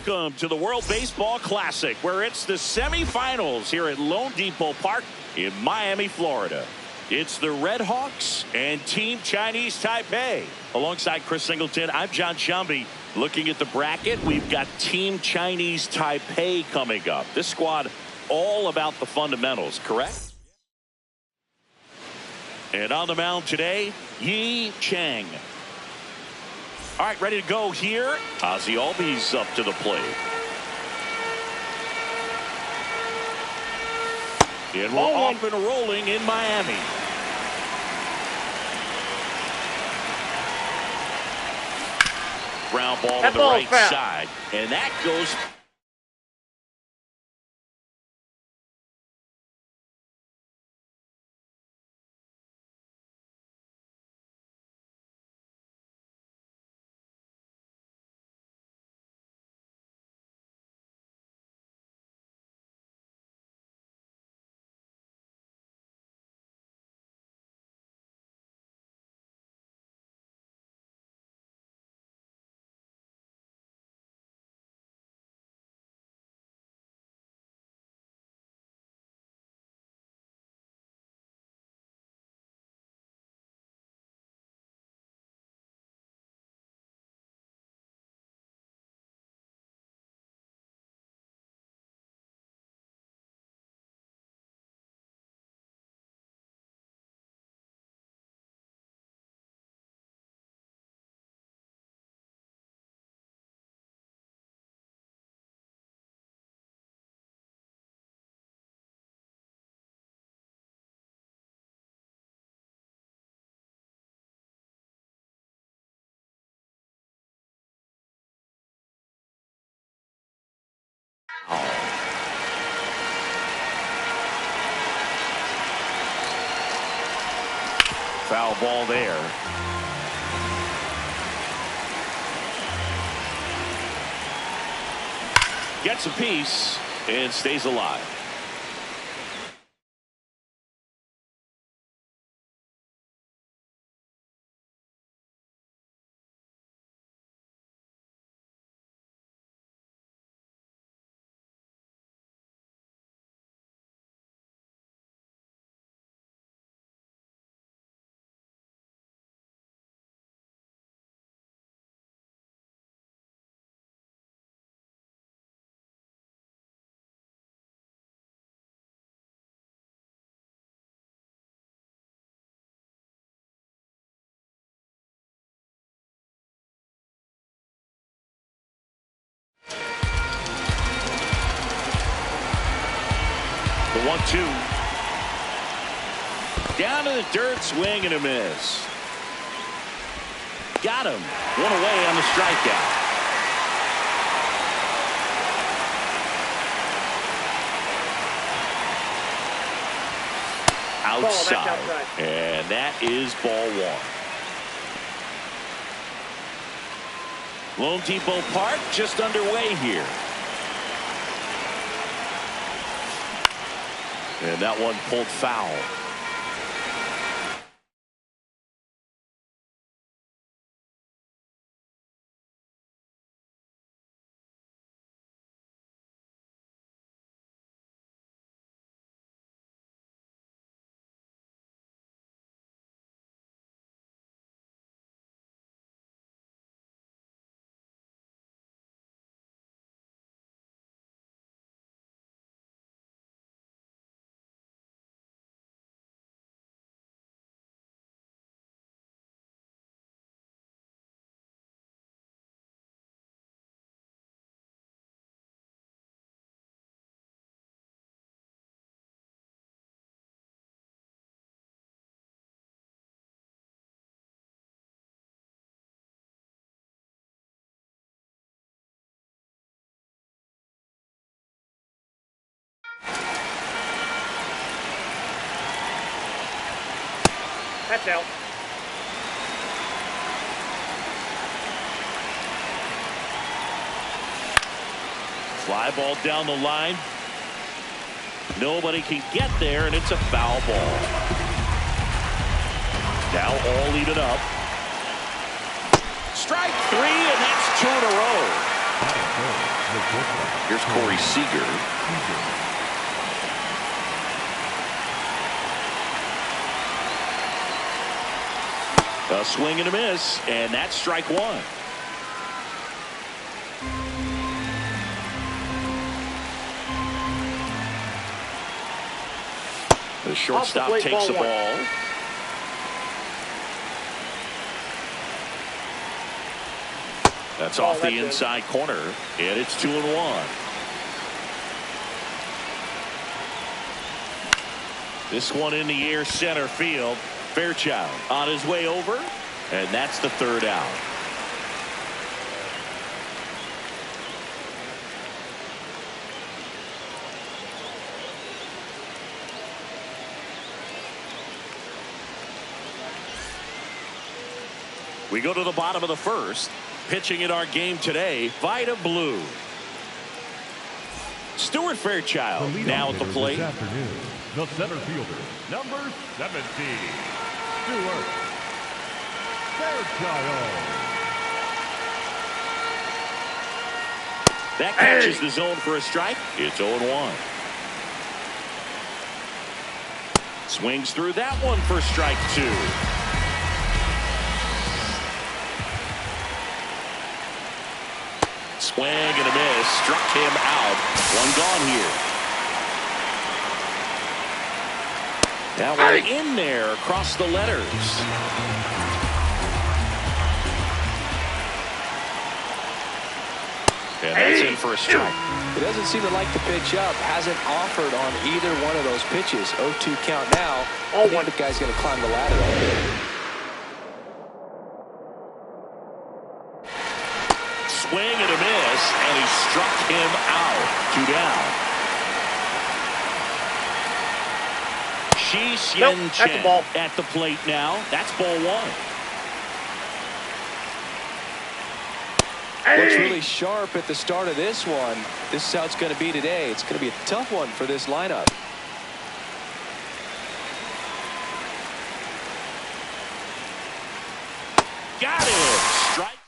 welcome to the World Baseball Classic, where it's the semifinals here at Lone Depot Park in Miami, Florida. It's the Red Hawks and Team Chinese Taipei. Alongside Chris Singleton, I'm John Shambi. Looking at the bracket, we've got Team Chinese Taipei coming up. This squad all about the fundamentals, correct? And on the mound today, Yi Chang. All right, ready to go here. Ozzie Albies up to the plate. And we're off and rolling in Miami. Ground ball to the right side. And that goes. Foul ball there. Gets a piece and stays alive. The 1-2. Down to the dirt, swing and a miss. Got him. One away on the strikeout. Outside. And that is ball one. Lone Depot Park just underway here. And that one pulled foul. That's out. Fly ball down the line. Nobody can get there, and it's a foul ball. Now all even up. Strike three, and that's two in a row. Here's Corey Seager. A swing and a miss, and that's strike one. The shortstop takes the ball. That's off the inside corner, and it's 2-1. This one in the air, center field. Fairchild on his way over, and that's the third out. We go to the bottom of the first. Pitching in our game today, Vida Blue. Stuart Fairchild now at the plate. This afternoon, the center fielder, number 17, Stuart Fairchild. That catches the zone for a strike. It's 0-1. Swings through that one for strike two. Swing and a miss. Struck him out. One gone here. Now we're in there across the letters. And that's in for a strike. He doesn't seem to like the pitch up. Hasn't offered on either one of those pitches. 0-2 count now. I think the guy's going to climb the ladder a little bit. Swing and a miss, and he struck him out. 2 down. Shi Hsien Chen at the plate now. That's ball one. Looks really sharp at the start of this one. This is how it's going to be today. It's going to be a tough one for this lineup. Got it. Strike.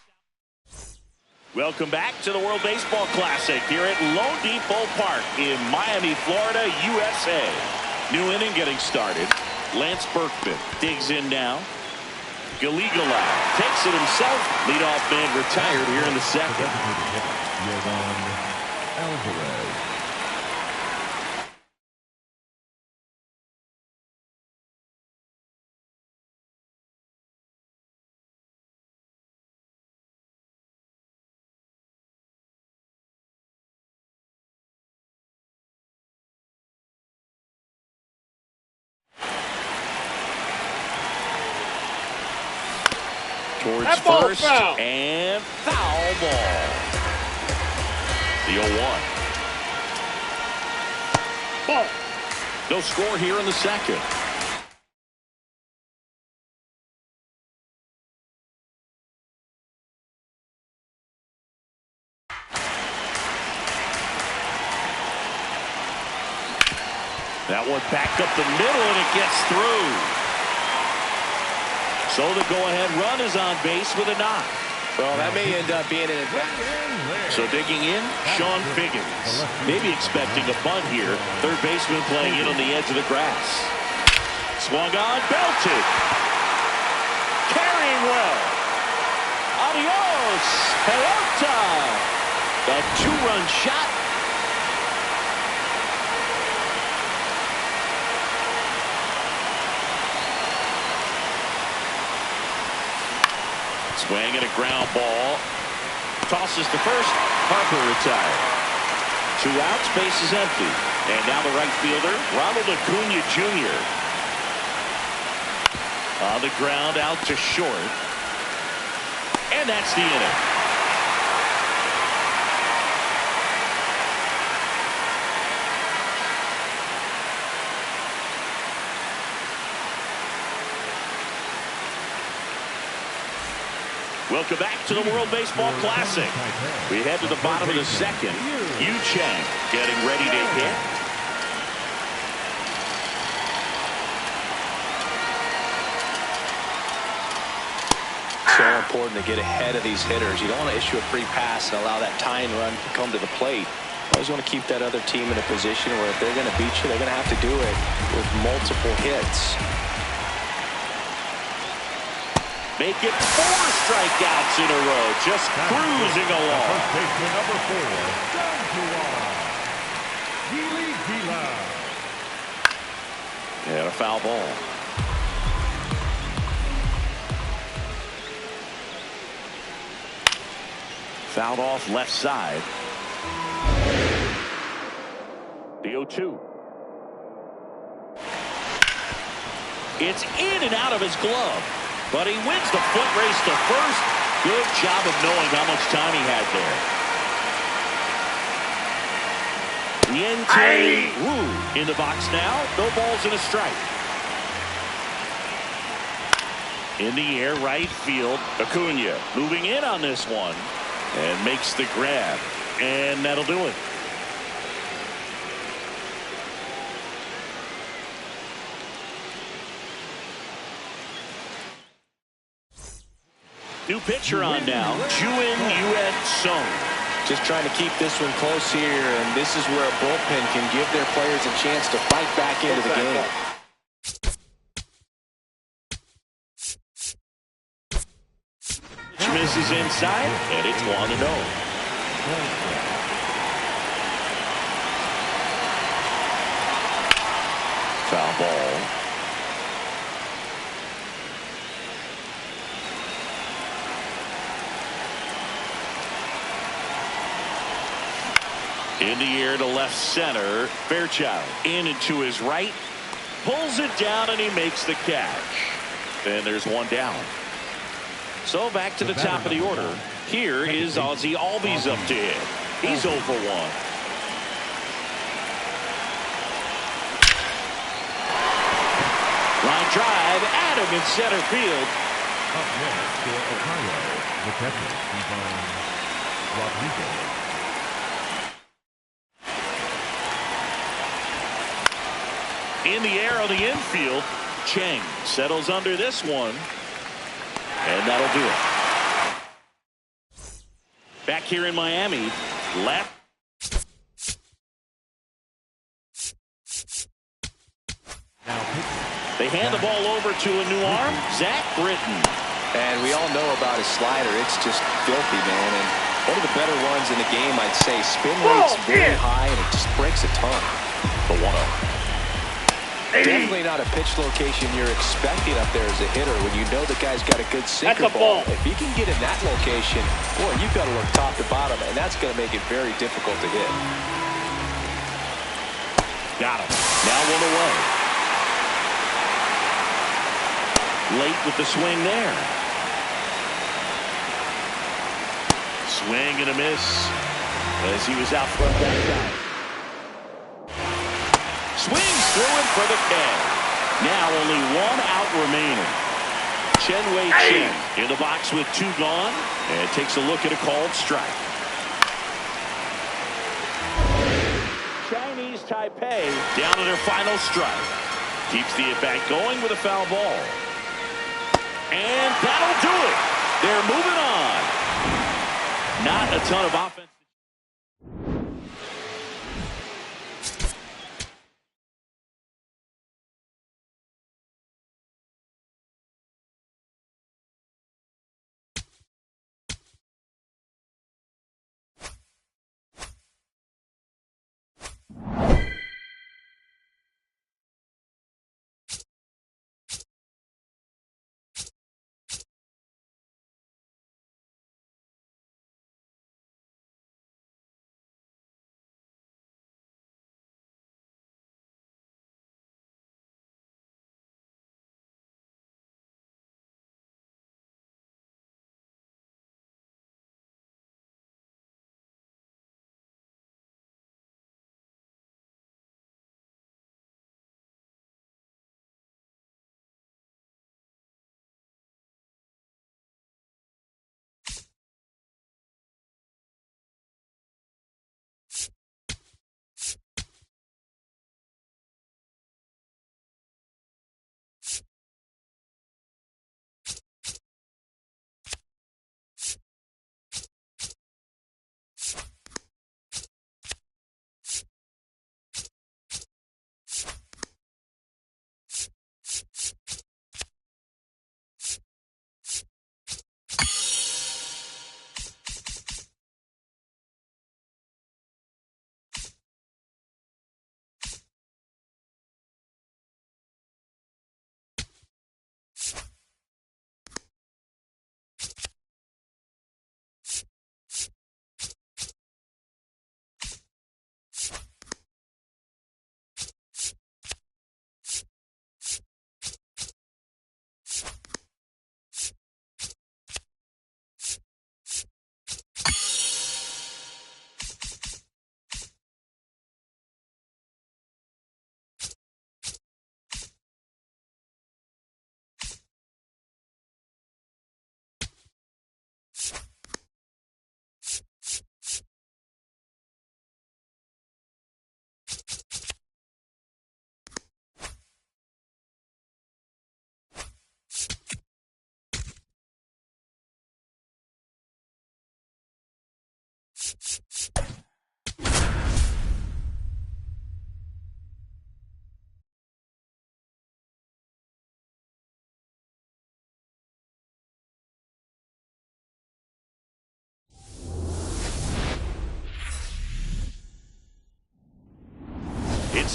Welcome back to the World Baseball Classic here at Lone Depot Park in Miami, Florida, USA. New inning getting started. Lance Berkman digs in now. Galigala takes it himself. Leadoff man retired here in the second. Alvarez. Towards first and foul ball. The 0-1. Ball. No score here in the second. That one backed up the middle and it gets through. So the go-ahead run is on base with a knock. Well, that may end up being an advantage. So digging in, Sean Figgins. Maybe expecting a bunt here. Third baseman playing in on the edge of the grass. Swung on, belted. Carrying well. Adios, pelota. A two-run shot. Swing and a ground ball. Tosses to first. Harper retired. 2 outs, base is empty. And now the right fielder, Ronald Acuna Jr. On the ground out to short. And that's the inning. Welcome back to the World Baseball Classic. We head to the bottom of the second. Yu Chang getting ready to hit. So important to get ahead of these hitters. You don't want to issue a free pass and allow that tying run to come to the plate. You always want to keep that other team in a position where if they're going to beat you, they're going to have to do it with multiple hits. Make it 4 strikeouts in a row, just cruising along. First baseman number 4, down to Gili Gila. And a foul ball. Fouled off left side. The 0-2. It's in and out of his glove. But he wins the foot race to first. Good job of knowing how much time he had there. Niente Wu in the box now. No balls and a strike. In the air, right field. Acuna moving in on this one. And makes the grab. And that'll do it. New pitcher on now, Ju-In Sung. Just trying to keep this one close here, and this is where a bullpen can give their players a chance to fight back into the game. Misses inside, and it's 1-0. Foul ball. In the air to left center. Fairchild in and to his right. Pulls it down and he makes the catch. Then there's one down. So back to the top of the order. Here is Ozzie Albies up to hit. He's 0 for 1. Line drive. Adam in center field. Up next for Ohio, the catcher, Ivan Rodriguez. In the air on the infield, Chang settles under this one, and that'll do it. Back here in Miami, left. They hand the ball over to a new arm, Zach Britton. And we all know about his slider. It's just filthy, man. And one of the better ones in the game, I'd say. Spin rate's very high, and it just breaks a ton. The 1-0. Definitely not a pitch location you're expecting up there as a hitter when you know the guy's got a good sinker That's a ball. If he can get in that location, boy, you've got to look top to bottom, and that's going to make it very difficult to hit. Got him. Now 1 away. Late with the swing there. Swing and a miss as he was out front that time. Swings through it for the K. Now only 1 out remaining. Chen-Wei Chen in the box with 2 gone, and takes a look at a called strike. Chinese Taipei down to their final strike. Keeps the at-bat going with a foul ball. And that'll do it. They're moving on. Not a ton of offense.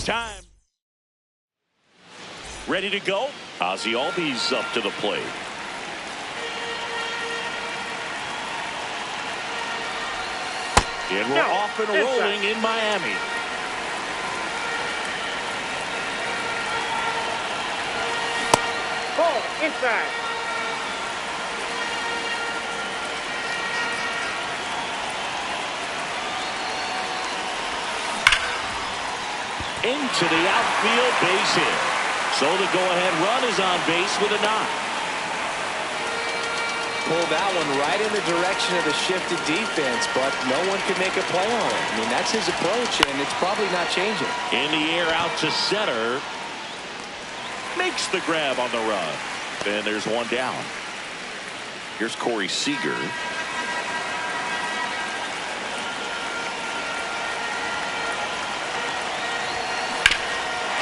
It's time. Ready to go? Ozzie Albies up to the plate. And we're off and rolling in Miami. Ball inside. Into the outfield, base hit. So the go-ahead run is on base with a knock. Pulled that one right in the direction of the shifted defense, but no one could make a play on it. I mean, that's his approach, and it's probably not changing. In the air out to center. Makes the grab on the run. And there's one down. Here's Corey Seager.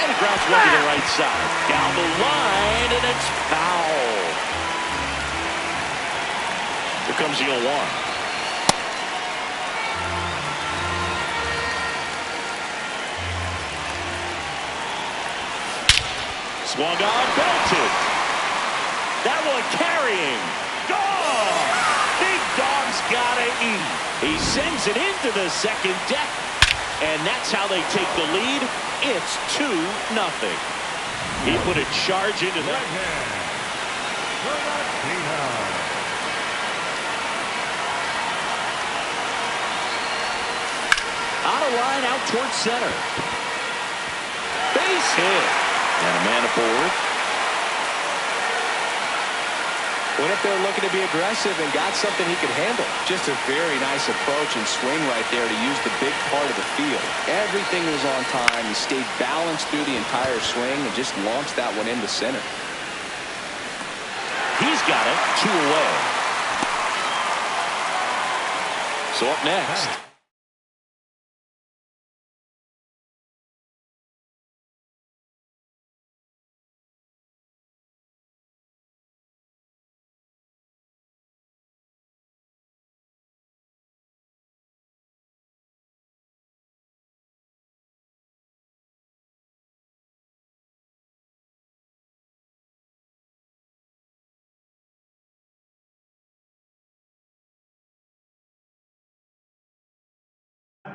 And he grounds one to the right side. Down the line, and it's foul. Here comes the 0-1. Swung on, belted. That one carrying. Gone! Big Dog's gotta eat. He sends it into the second deck. And that's how they take the lead. It's 2-0. He put a charge into that. Out of line, out towards center. Base hit. And a man aboard. Went up there looking to be aggressive and got something he could handle. Just a very nice approach and swing right there to use the big part of the field. Everything was on time. He stayed balanced through the entire swing and just launched that one into center. He's got it. 2 away. So up next.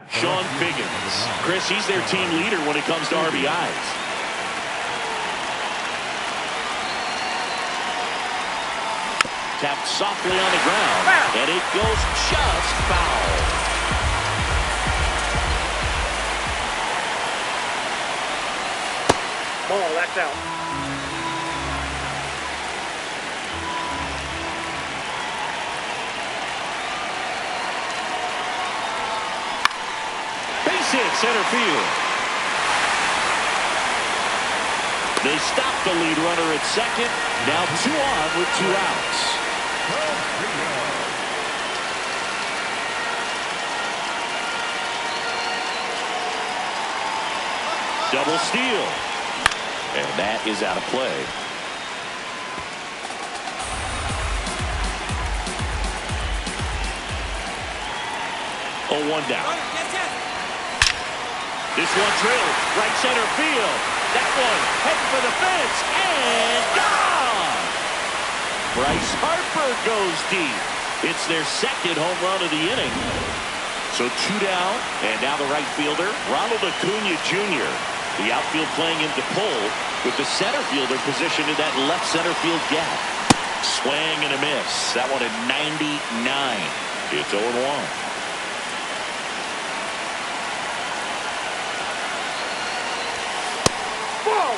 Sean Biggins. Chris, he's their team leader when it comes to RBIs. Tapped softly on the ground, and it goes just foul. Ball, that's out. Hit center field. They stop the lead runner at second. Now 2 on with 2 outs. Double steal. And that is out of play. Oh, 1 down. This one drilled, right center field. That one heading for the fence, and gone! Bryce Harper goes deep. It's their second home run of the inning. So 2 down, and now the right fielder, Ronald Acuna Jr. The outfield playing him to pull, with the center fielder positioned in that left center field gap. Swing and a miss. That one at 99. It's 0-1.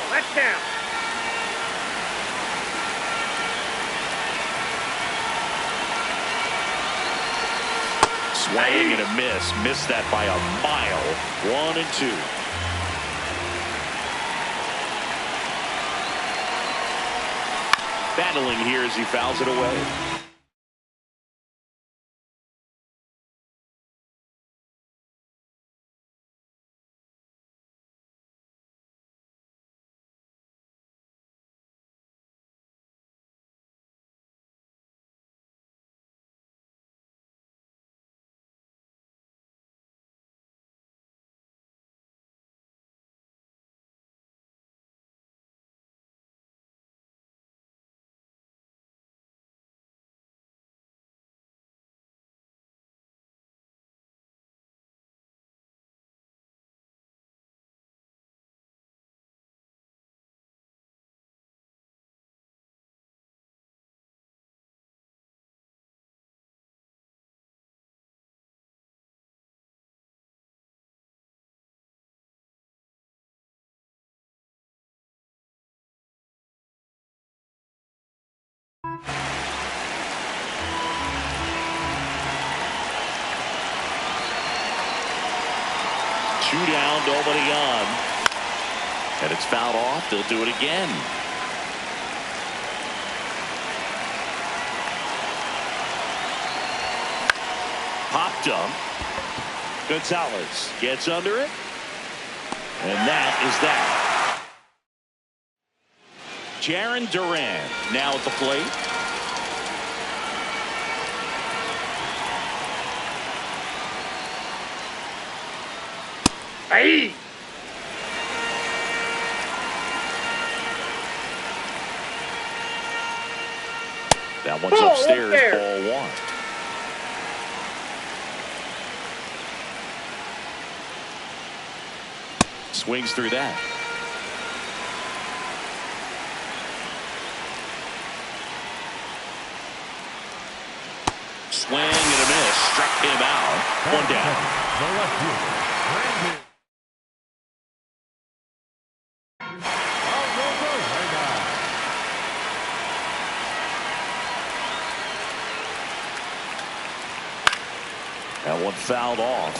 That's down. Swing and a miss. Missed that by a mile. 1-2. Battling here as he fouls it away. 2 down, nobody on. And it's fouled off. They'll do it again. Popped up. Gonzalez gets under it. And that is that. Jarren Duran now at the plate. Hey! That one's upstairs, ball 1. Swings through that. Swing and a miss. Struck him out. 1 down. The left fielder, Brandon. That one fouled off.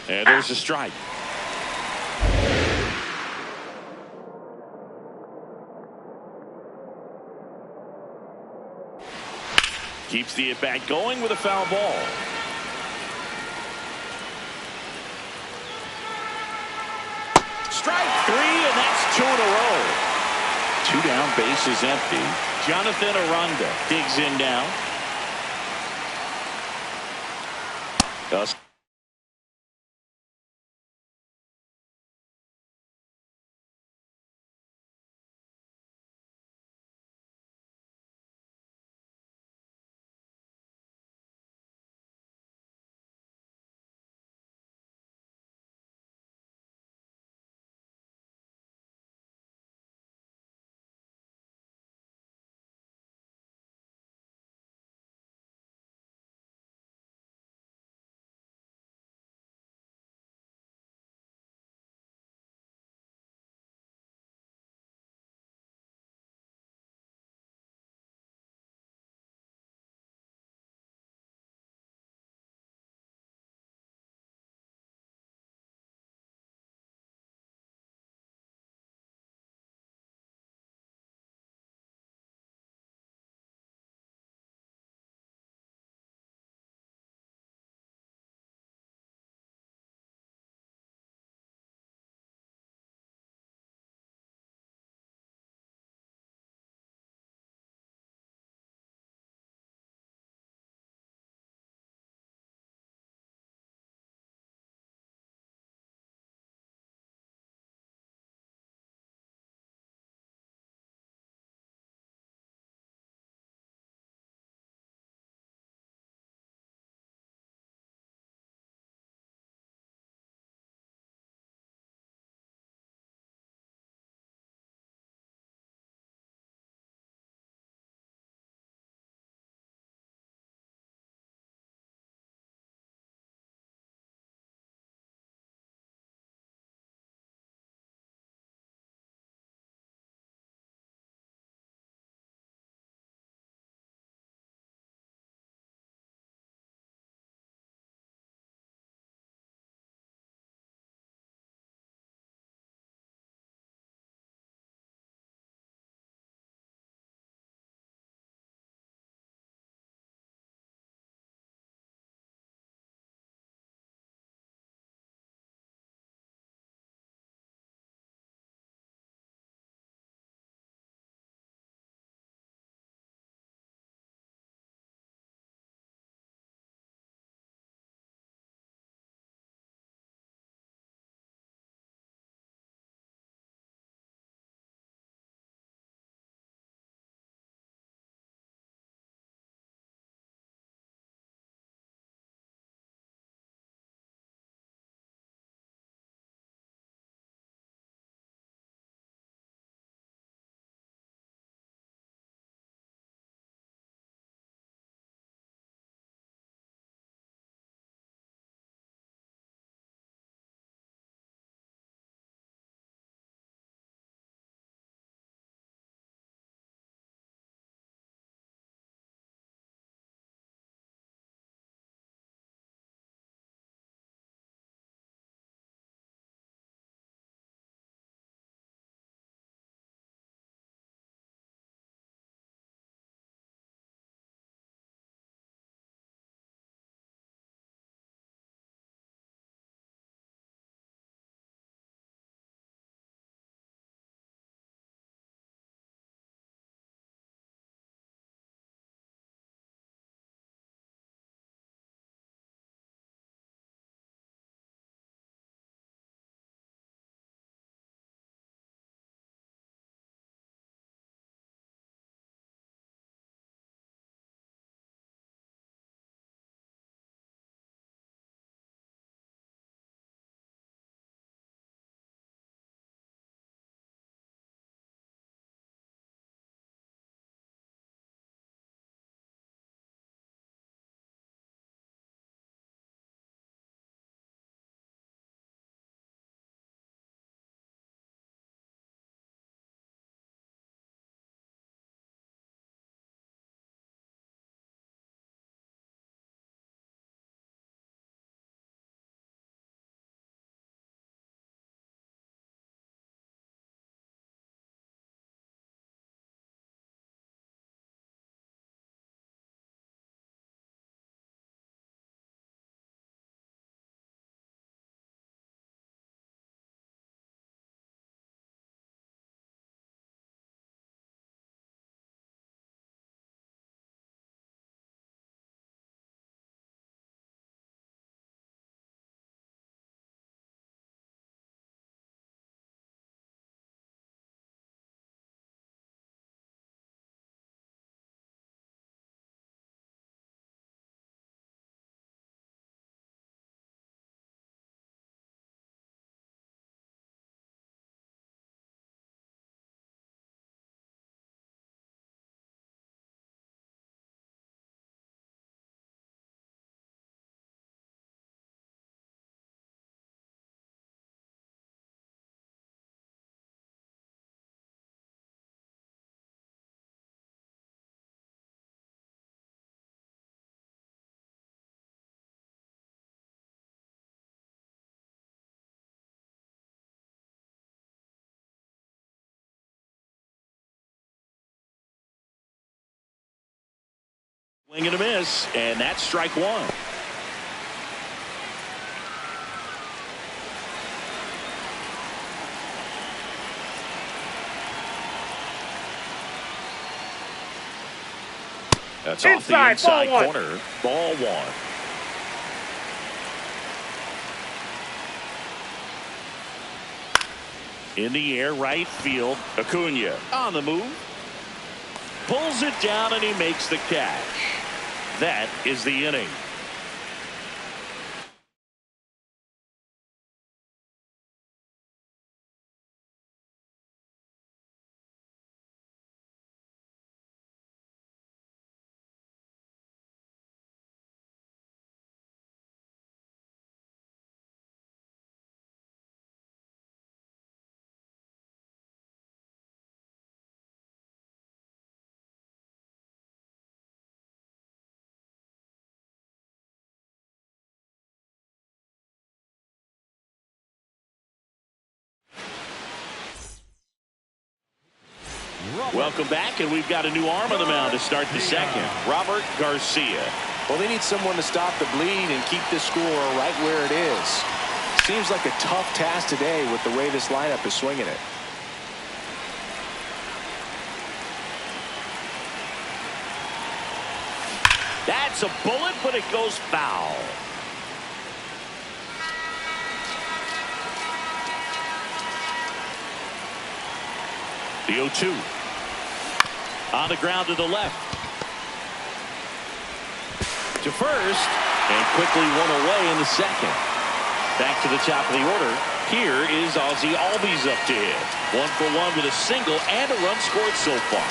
And there's a strike. Keeps the at-bat going with a foul ball. Strike 3, and that's 2 in a row. 2 down, base is empty. Jonathan Aranda digs in now. Swing and a miss, and that's strike one. That's off the inside corner. Ball one. In the air, right field. Acuna on the move. Pulls it down, and he makes the catch. That is the inning. Welcome back, and we've got a new arm on the mound to start the second. Robert Garcia. Well, they need someone to stop the bleed and keep the score right where it is. Seems like a tough task today with the way this lineup is swinging it. That's a bullet, but it goes foul. The 0-2. On the ground to the left. To first. And quickly one away in the second. Back to the top of the order. Here is Ozzie Albies up to hit. 1-for-1 with a single and a run scored so far.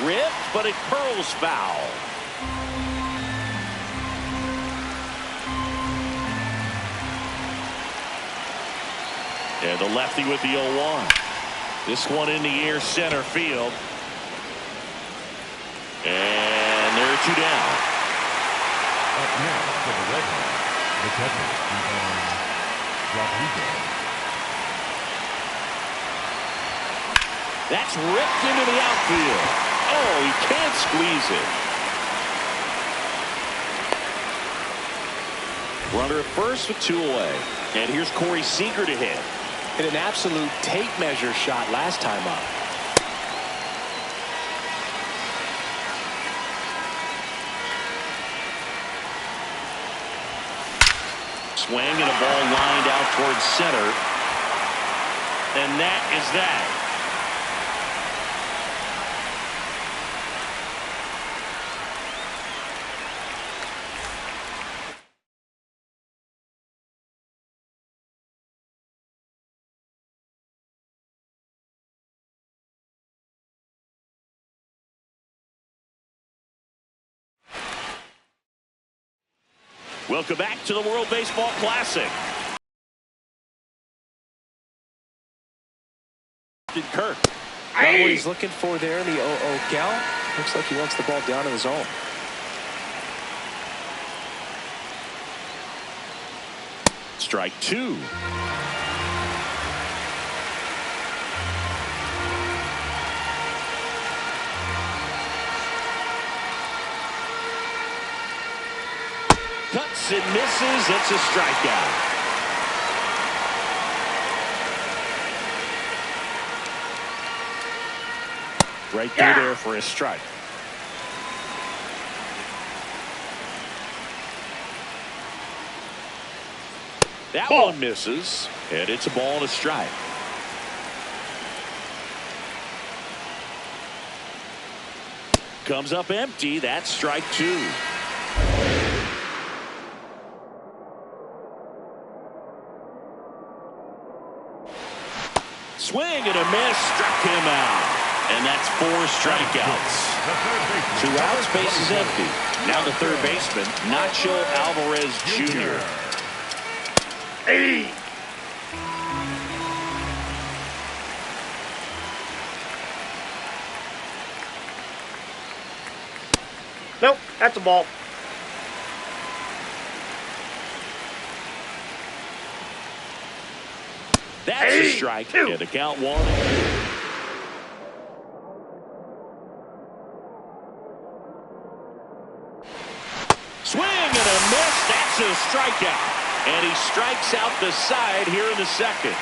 Ripped, but it curls foul. And the lefty with the 0-1. This one in the air, center field. And there are two down. Up next for the Red Sox, the catcher, Rodriguez. That's ripped into the outfield. Oh, he can't squeeze it. Runner at first with two away. And here's Corey Seager to hit. Hit an absolute tape measure shot last time up. Swing and a ball lined out towards center. And that is that. Welcome back to the World Baseball Classic. Kirk. Not what he's looking for there in the 0-0 count. Looks like he wants the ball down in the zone. Strike two. Cuts and misses. It's a strikeout. Right through there for a strike. That one misses, and it's a ball and a strike. Comes up empty. That's strike two. Swing and a miss, struck him out. And that's four strikeouts. 2 outs, base is empty. Now the third baseman, Nacho Alvarez Jr. Hey! Nope, that's a ball. That's a strike. And the count 1. strikeout. And he strikes out the side here in the second.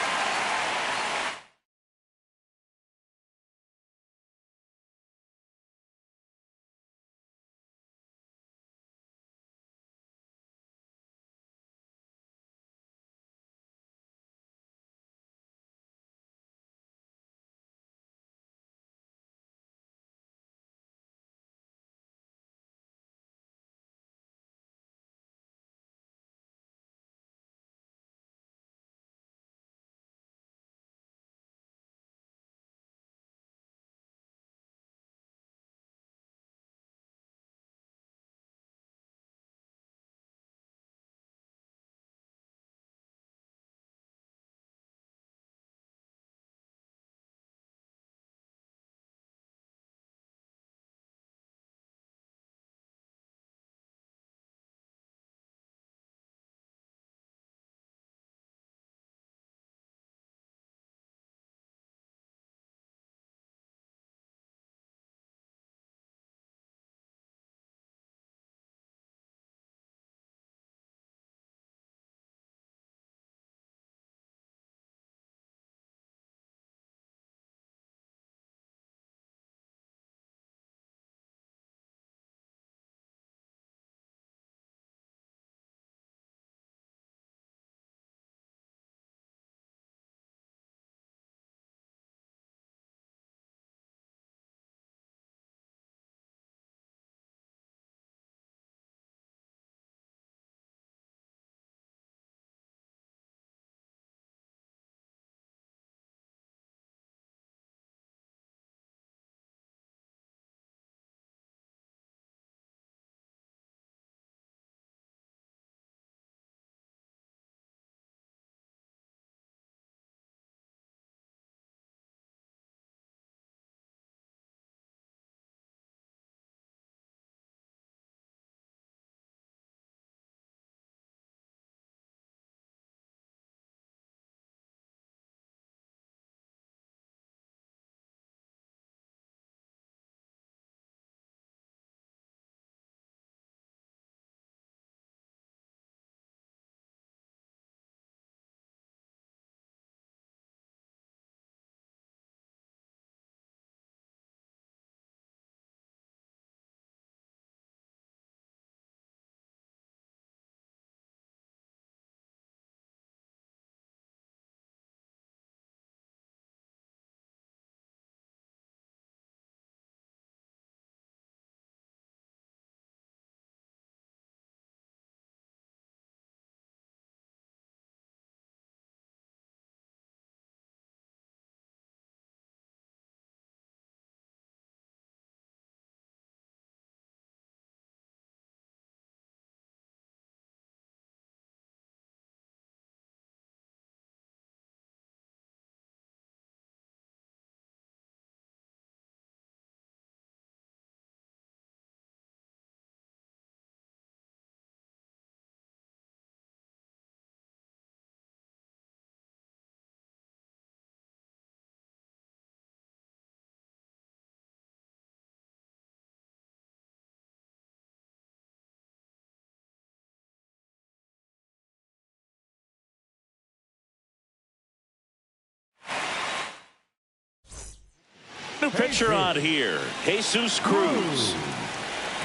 New pitcher on here, Jesus Cruz.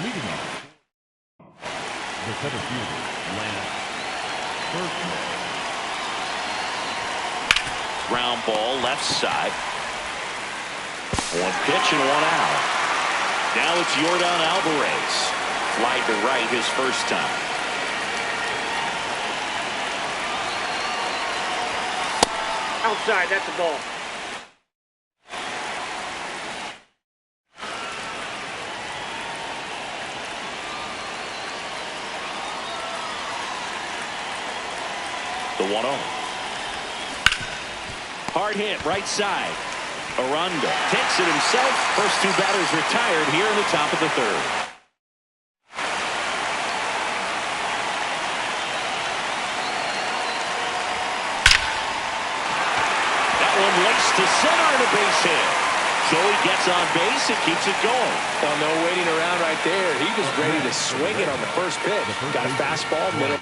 Leading off, the center fielder, Lance Berkman. Ground ball left side. One pitch and one out. Now it's Yordan Alvarez. Fly to right his first time. Outside, that's a ball. The 1-0. Hard hit right side. Aranda takes it himself. First two batters retired here in the top of the third. That one laced to center and a base hit. Joey gets on base and keeps it going. Well, no waiting around right there. He was ready to swing it on the first pitch. Got a fastball, middle.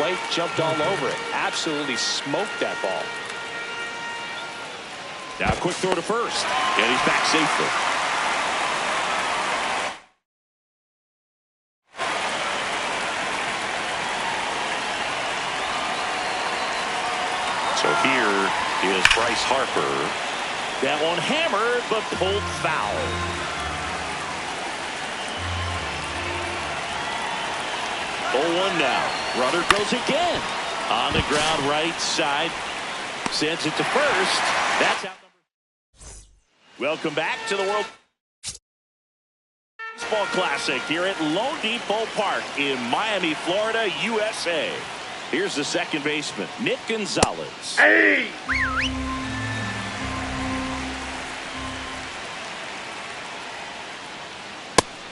plate, jumped all over it. Absolutely smoked that ball. Now quick throw to first. And he's back safely. So here is Bryce Harper. That one hammered, but pulled foul. Oh, 1 now. Runner goes again. On the ground, right side. Sends it to first. That's out. Welcome back to the World Baseball Classic here at Lone Depot Park in Miami, Florida, USA. Here's the second baseman, Nick Gonzalez. Hey!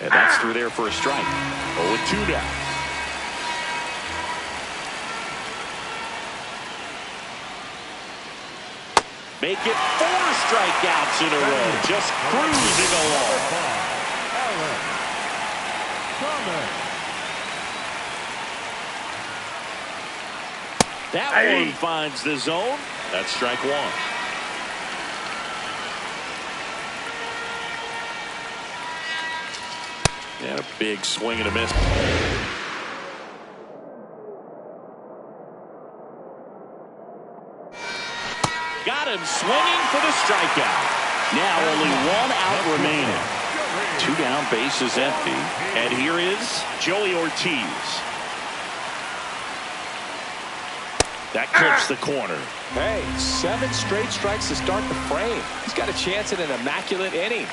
And that's through there for a strike. 0-2 now. Make it 4 strikeouts in a row. Just cruising along. Alex Thomas. That one finds the zone. That's strike 1. And a big swing and a miss. Got him swinging for the strikeout. Now only 1 out remaining. 2 down, bases empty. And here is Joey Ortiz. That clips the corner. Hey, 7 straight strikes to start the frame. He's got a chance at an immaculate inning.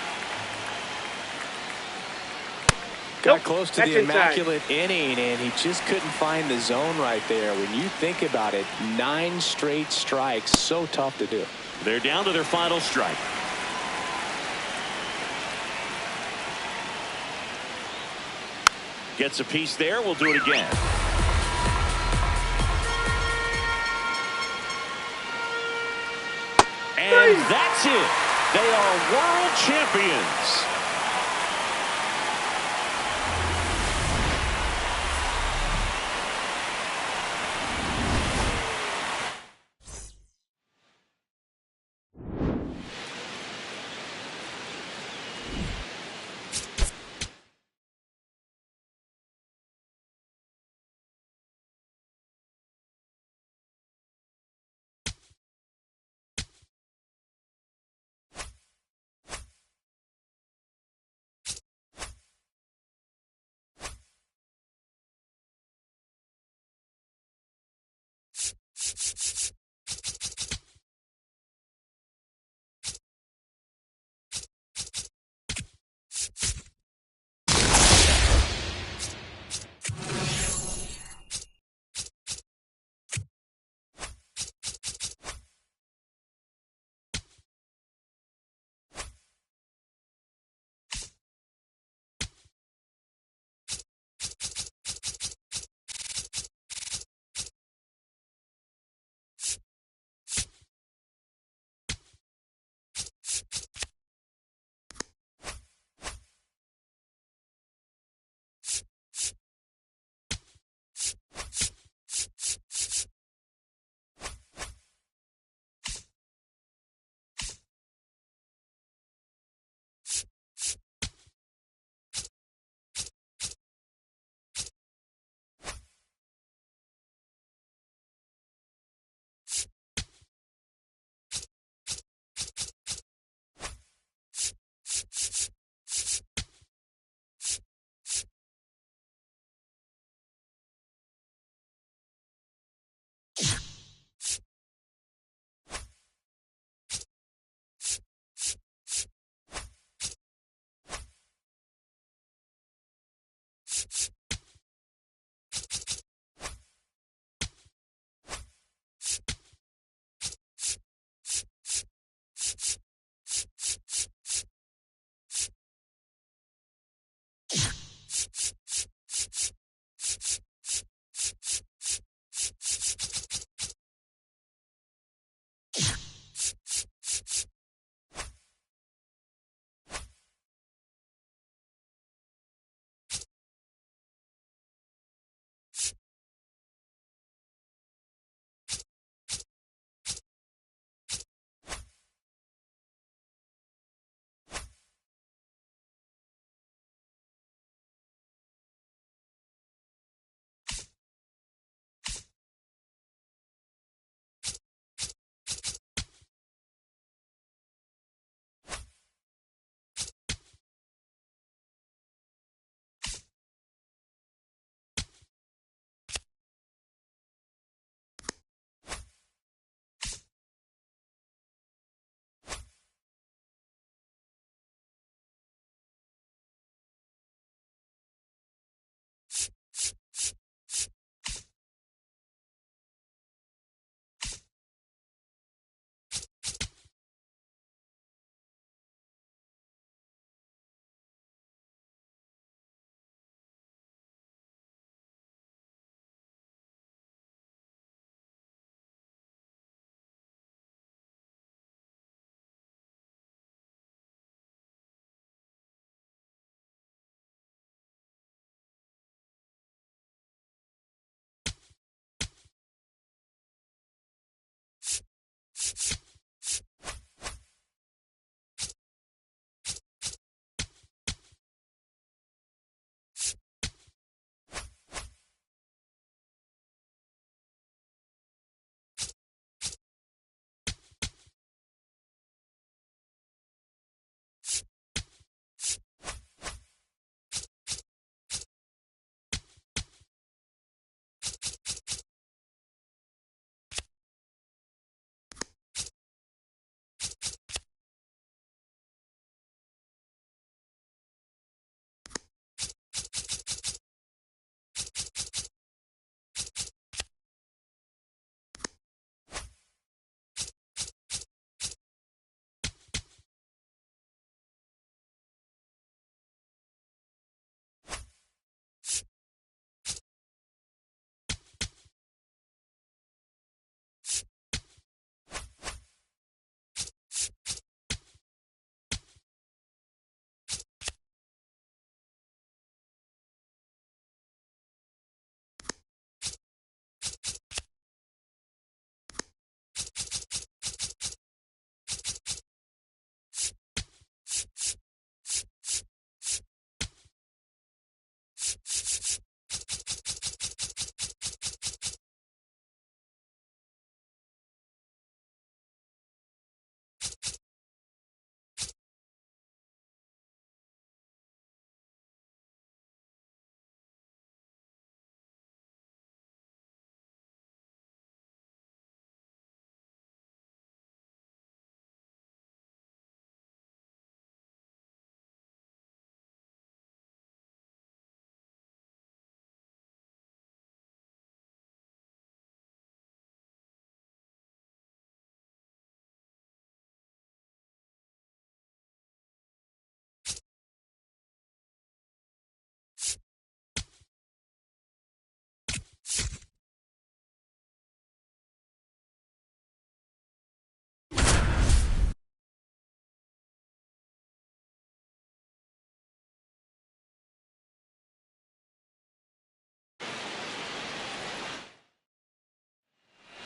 Got close to the immaculate inning, and he just couldn't find the zone right there. When you think about it, 9 straight strikes, so tough to do. They're down to their final strike. Gets a piece there. We'll do it again. And that's it. They are world champions.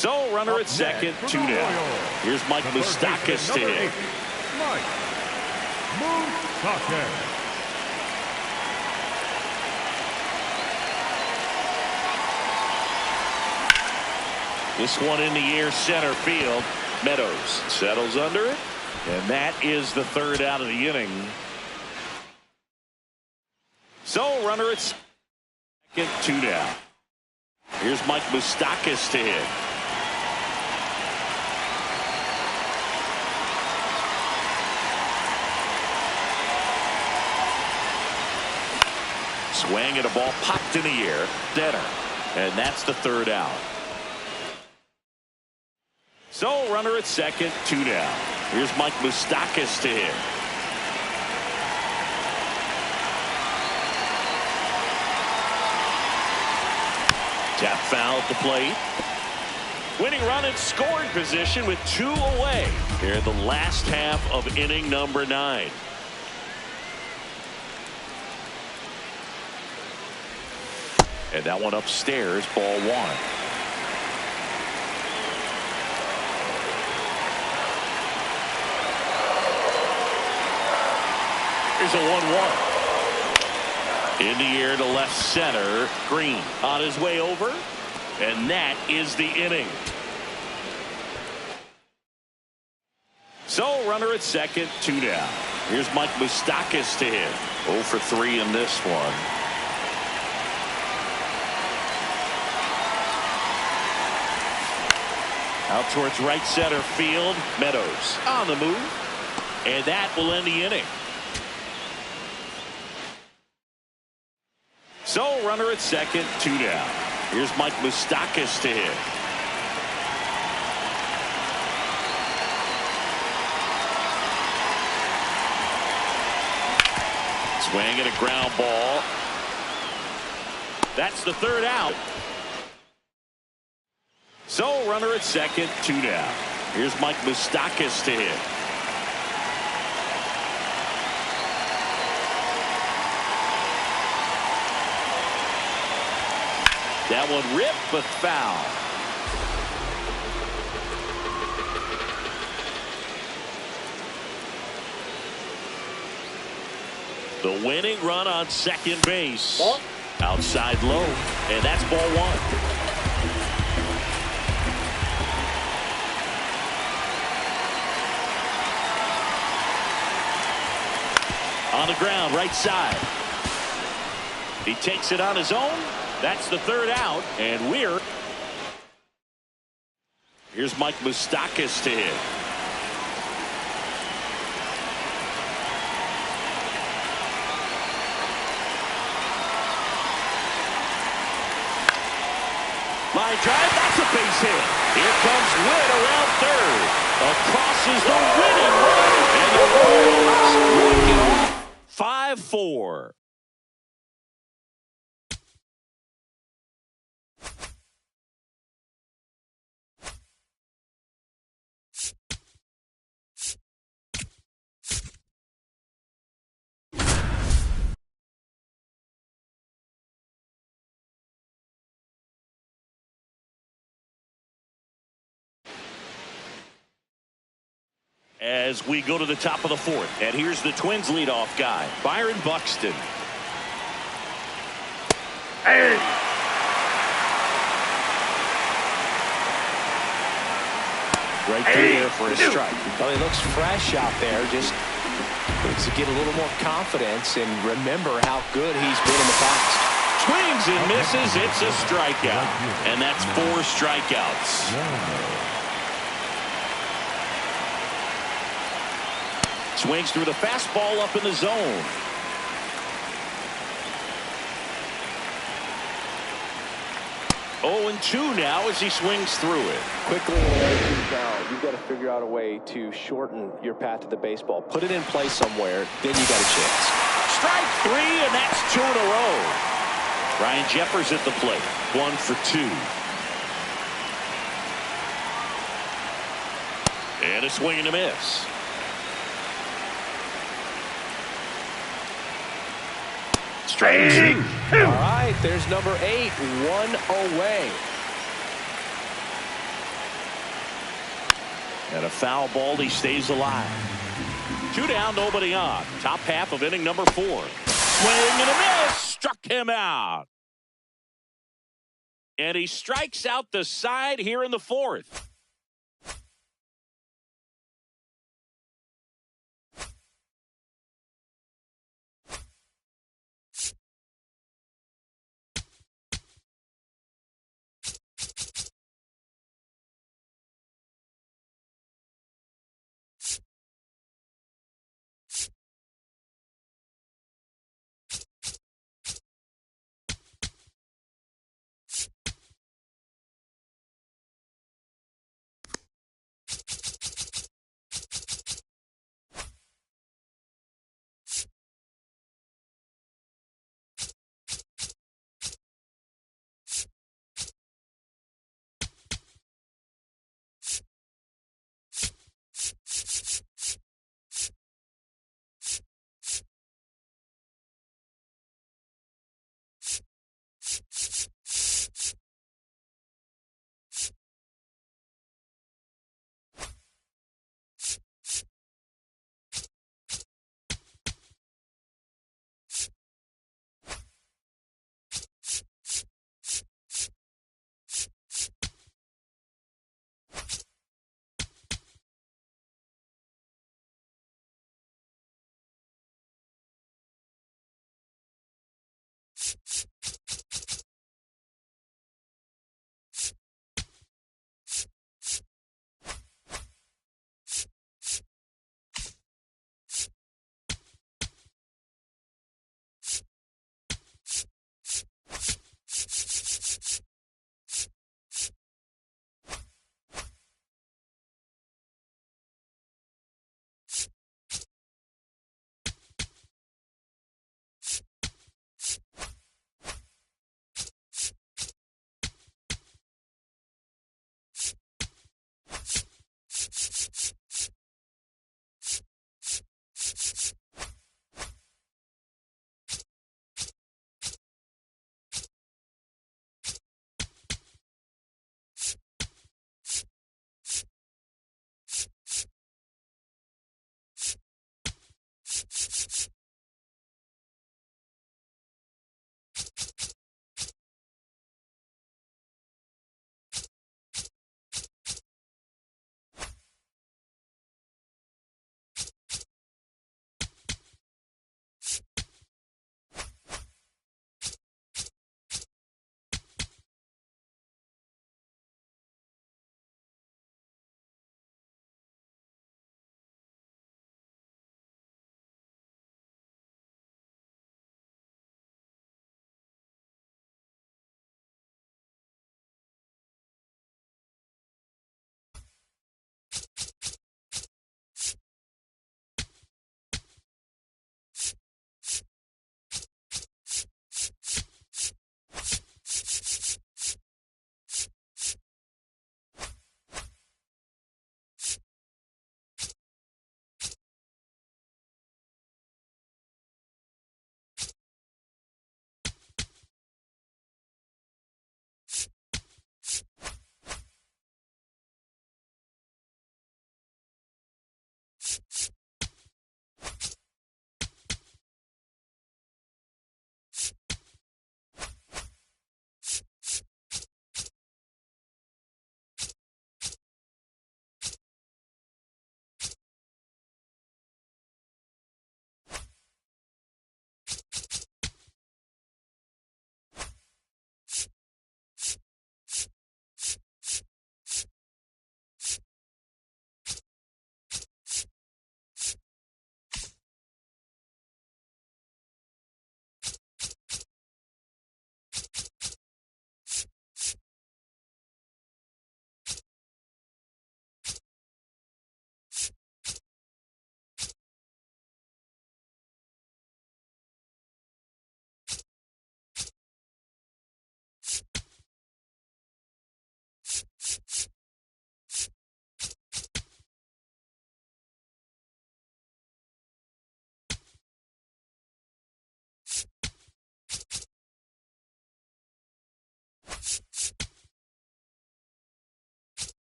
So runner at second, 2 down. Here's Mike Moustakas to hit. Mike Moustakas. This one in the air, center field. Meadows settles under it, and that is the third out of the inning. So runner at second, 2 down. Here's Mike Moustakas to hit. Swing and a ball popped in the air. Deader. And that's the third out. So runner at second, 2 down. Here's Mike Moustakas to hit. Tap foul at the plate. Winning run in scoring position with 2 away here in the last half of inning number 9. And that one upstairs, ball 1. Here's a 1-1. In the air to left center. Green on his way over. And that is the inning. So runner at second, 2 down. Here's Mike Moustakas to hit. 0 for 3 in this one. Out towards right center field. Meadows on the move. And that will end the inning. So runner at second, 2 down. Here's Mike Moustakas to hit. Swing and a ground ball. That's the third out. So runner at second, 2 down. Here's Mike Moustakas to hit. That one ripped, but foul. The winning run on second base. Ball. Outside low, and that's ball 1. On the ground, right side. He takes it on his own. That's the third out, and here's Mike Moustakas to hit. Line drive, that's a base hit. Here comes Witt around third. Across is the winning run, and the Royals walk it off 5-4. As we go to the top of the 4th, and here's the Twins leadoff guy, Byron Buxton. Hey. Right through there for a strike. Well, he looks fresh out there. Just needs to get a little more confidence and remember how good he's been in the past. Swings and misses. It's a strikeout. And that's 4 strikeouts. Swings through the fastball up in the zone. Oh, and 2 now as he swings through it. Quickly in an 0-2 count, you've got to figure out a way to shorten your path to the baseball. Put it in play somewhere, then you got a chance. Strike 3, and that's 2 in a row. Ryan Jeffers at the plate. 1 for 2. And a swing and a miss. Strike 2. All right, there's number 8, 1 away. And a foul ball, he stays alive. 2 down, nobody on. Top half of inning number 4. Swing and a miss. Struck him out. And he strikes out the side here in the 4th.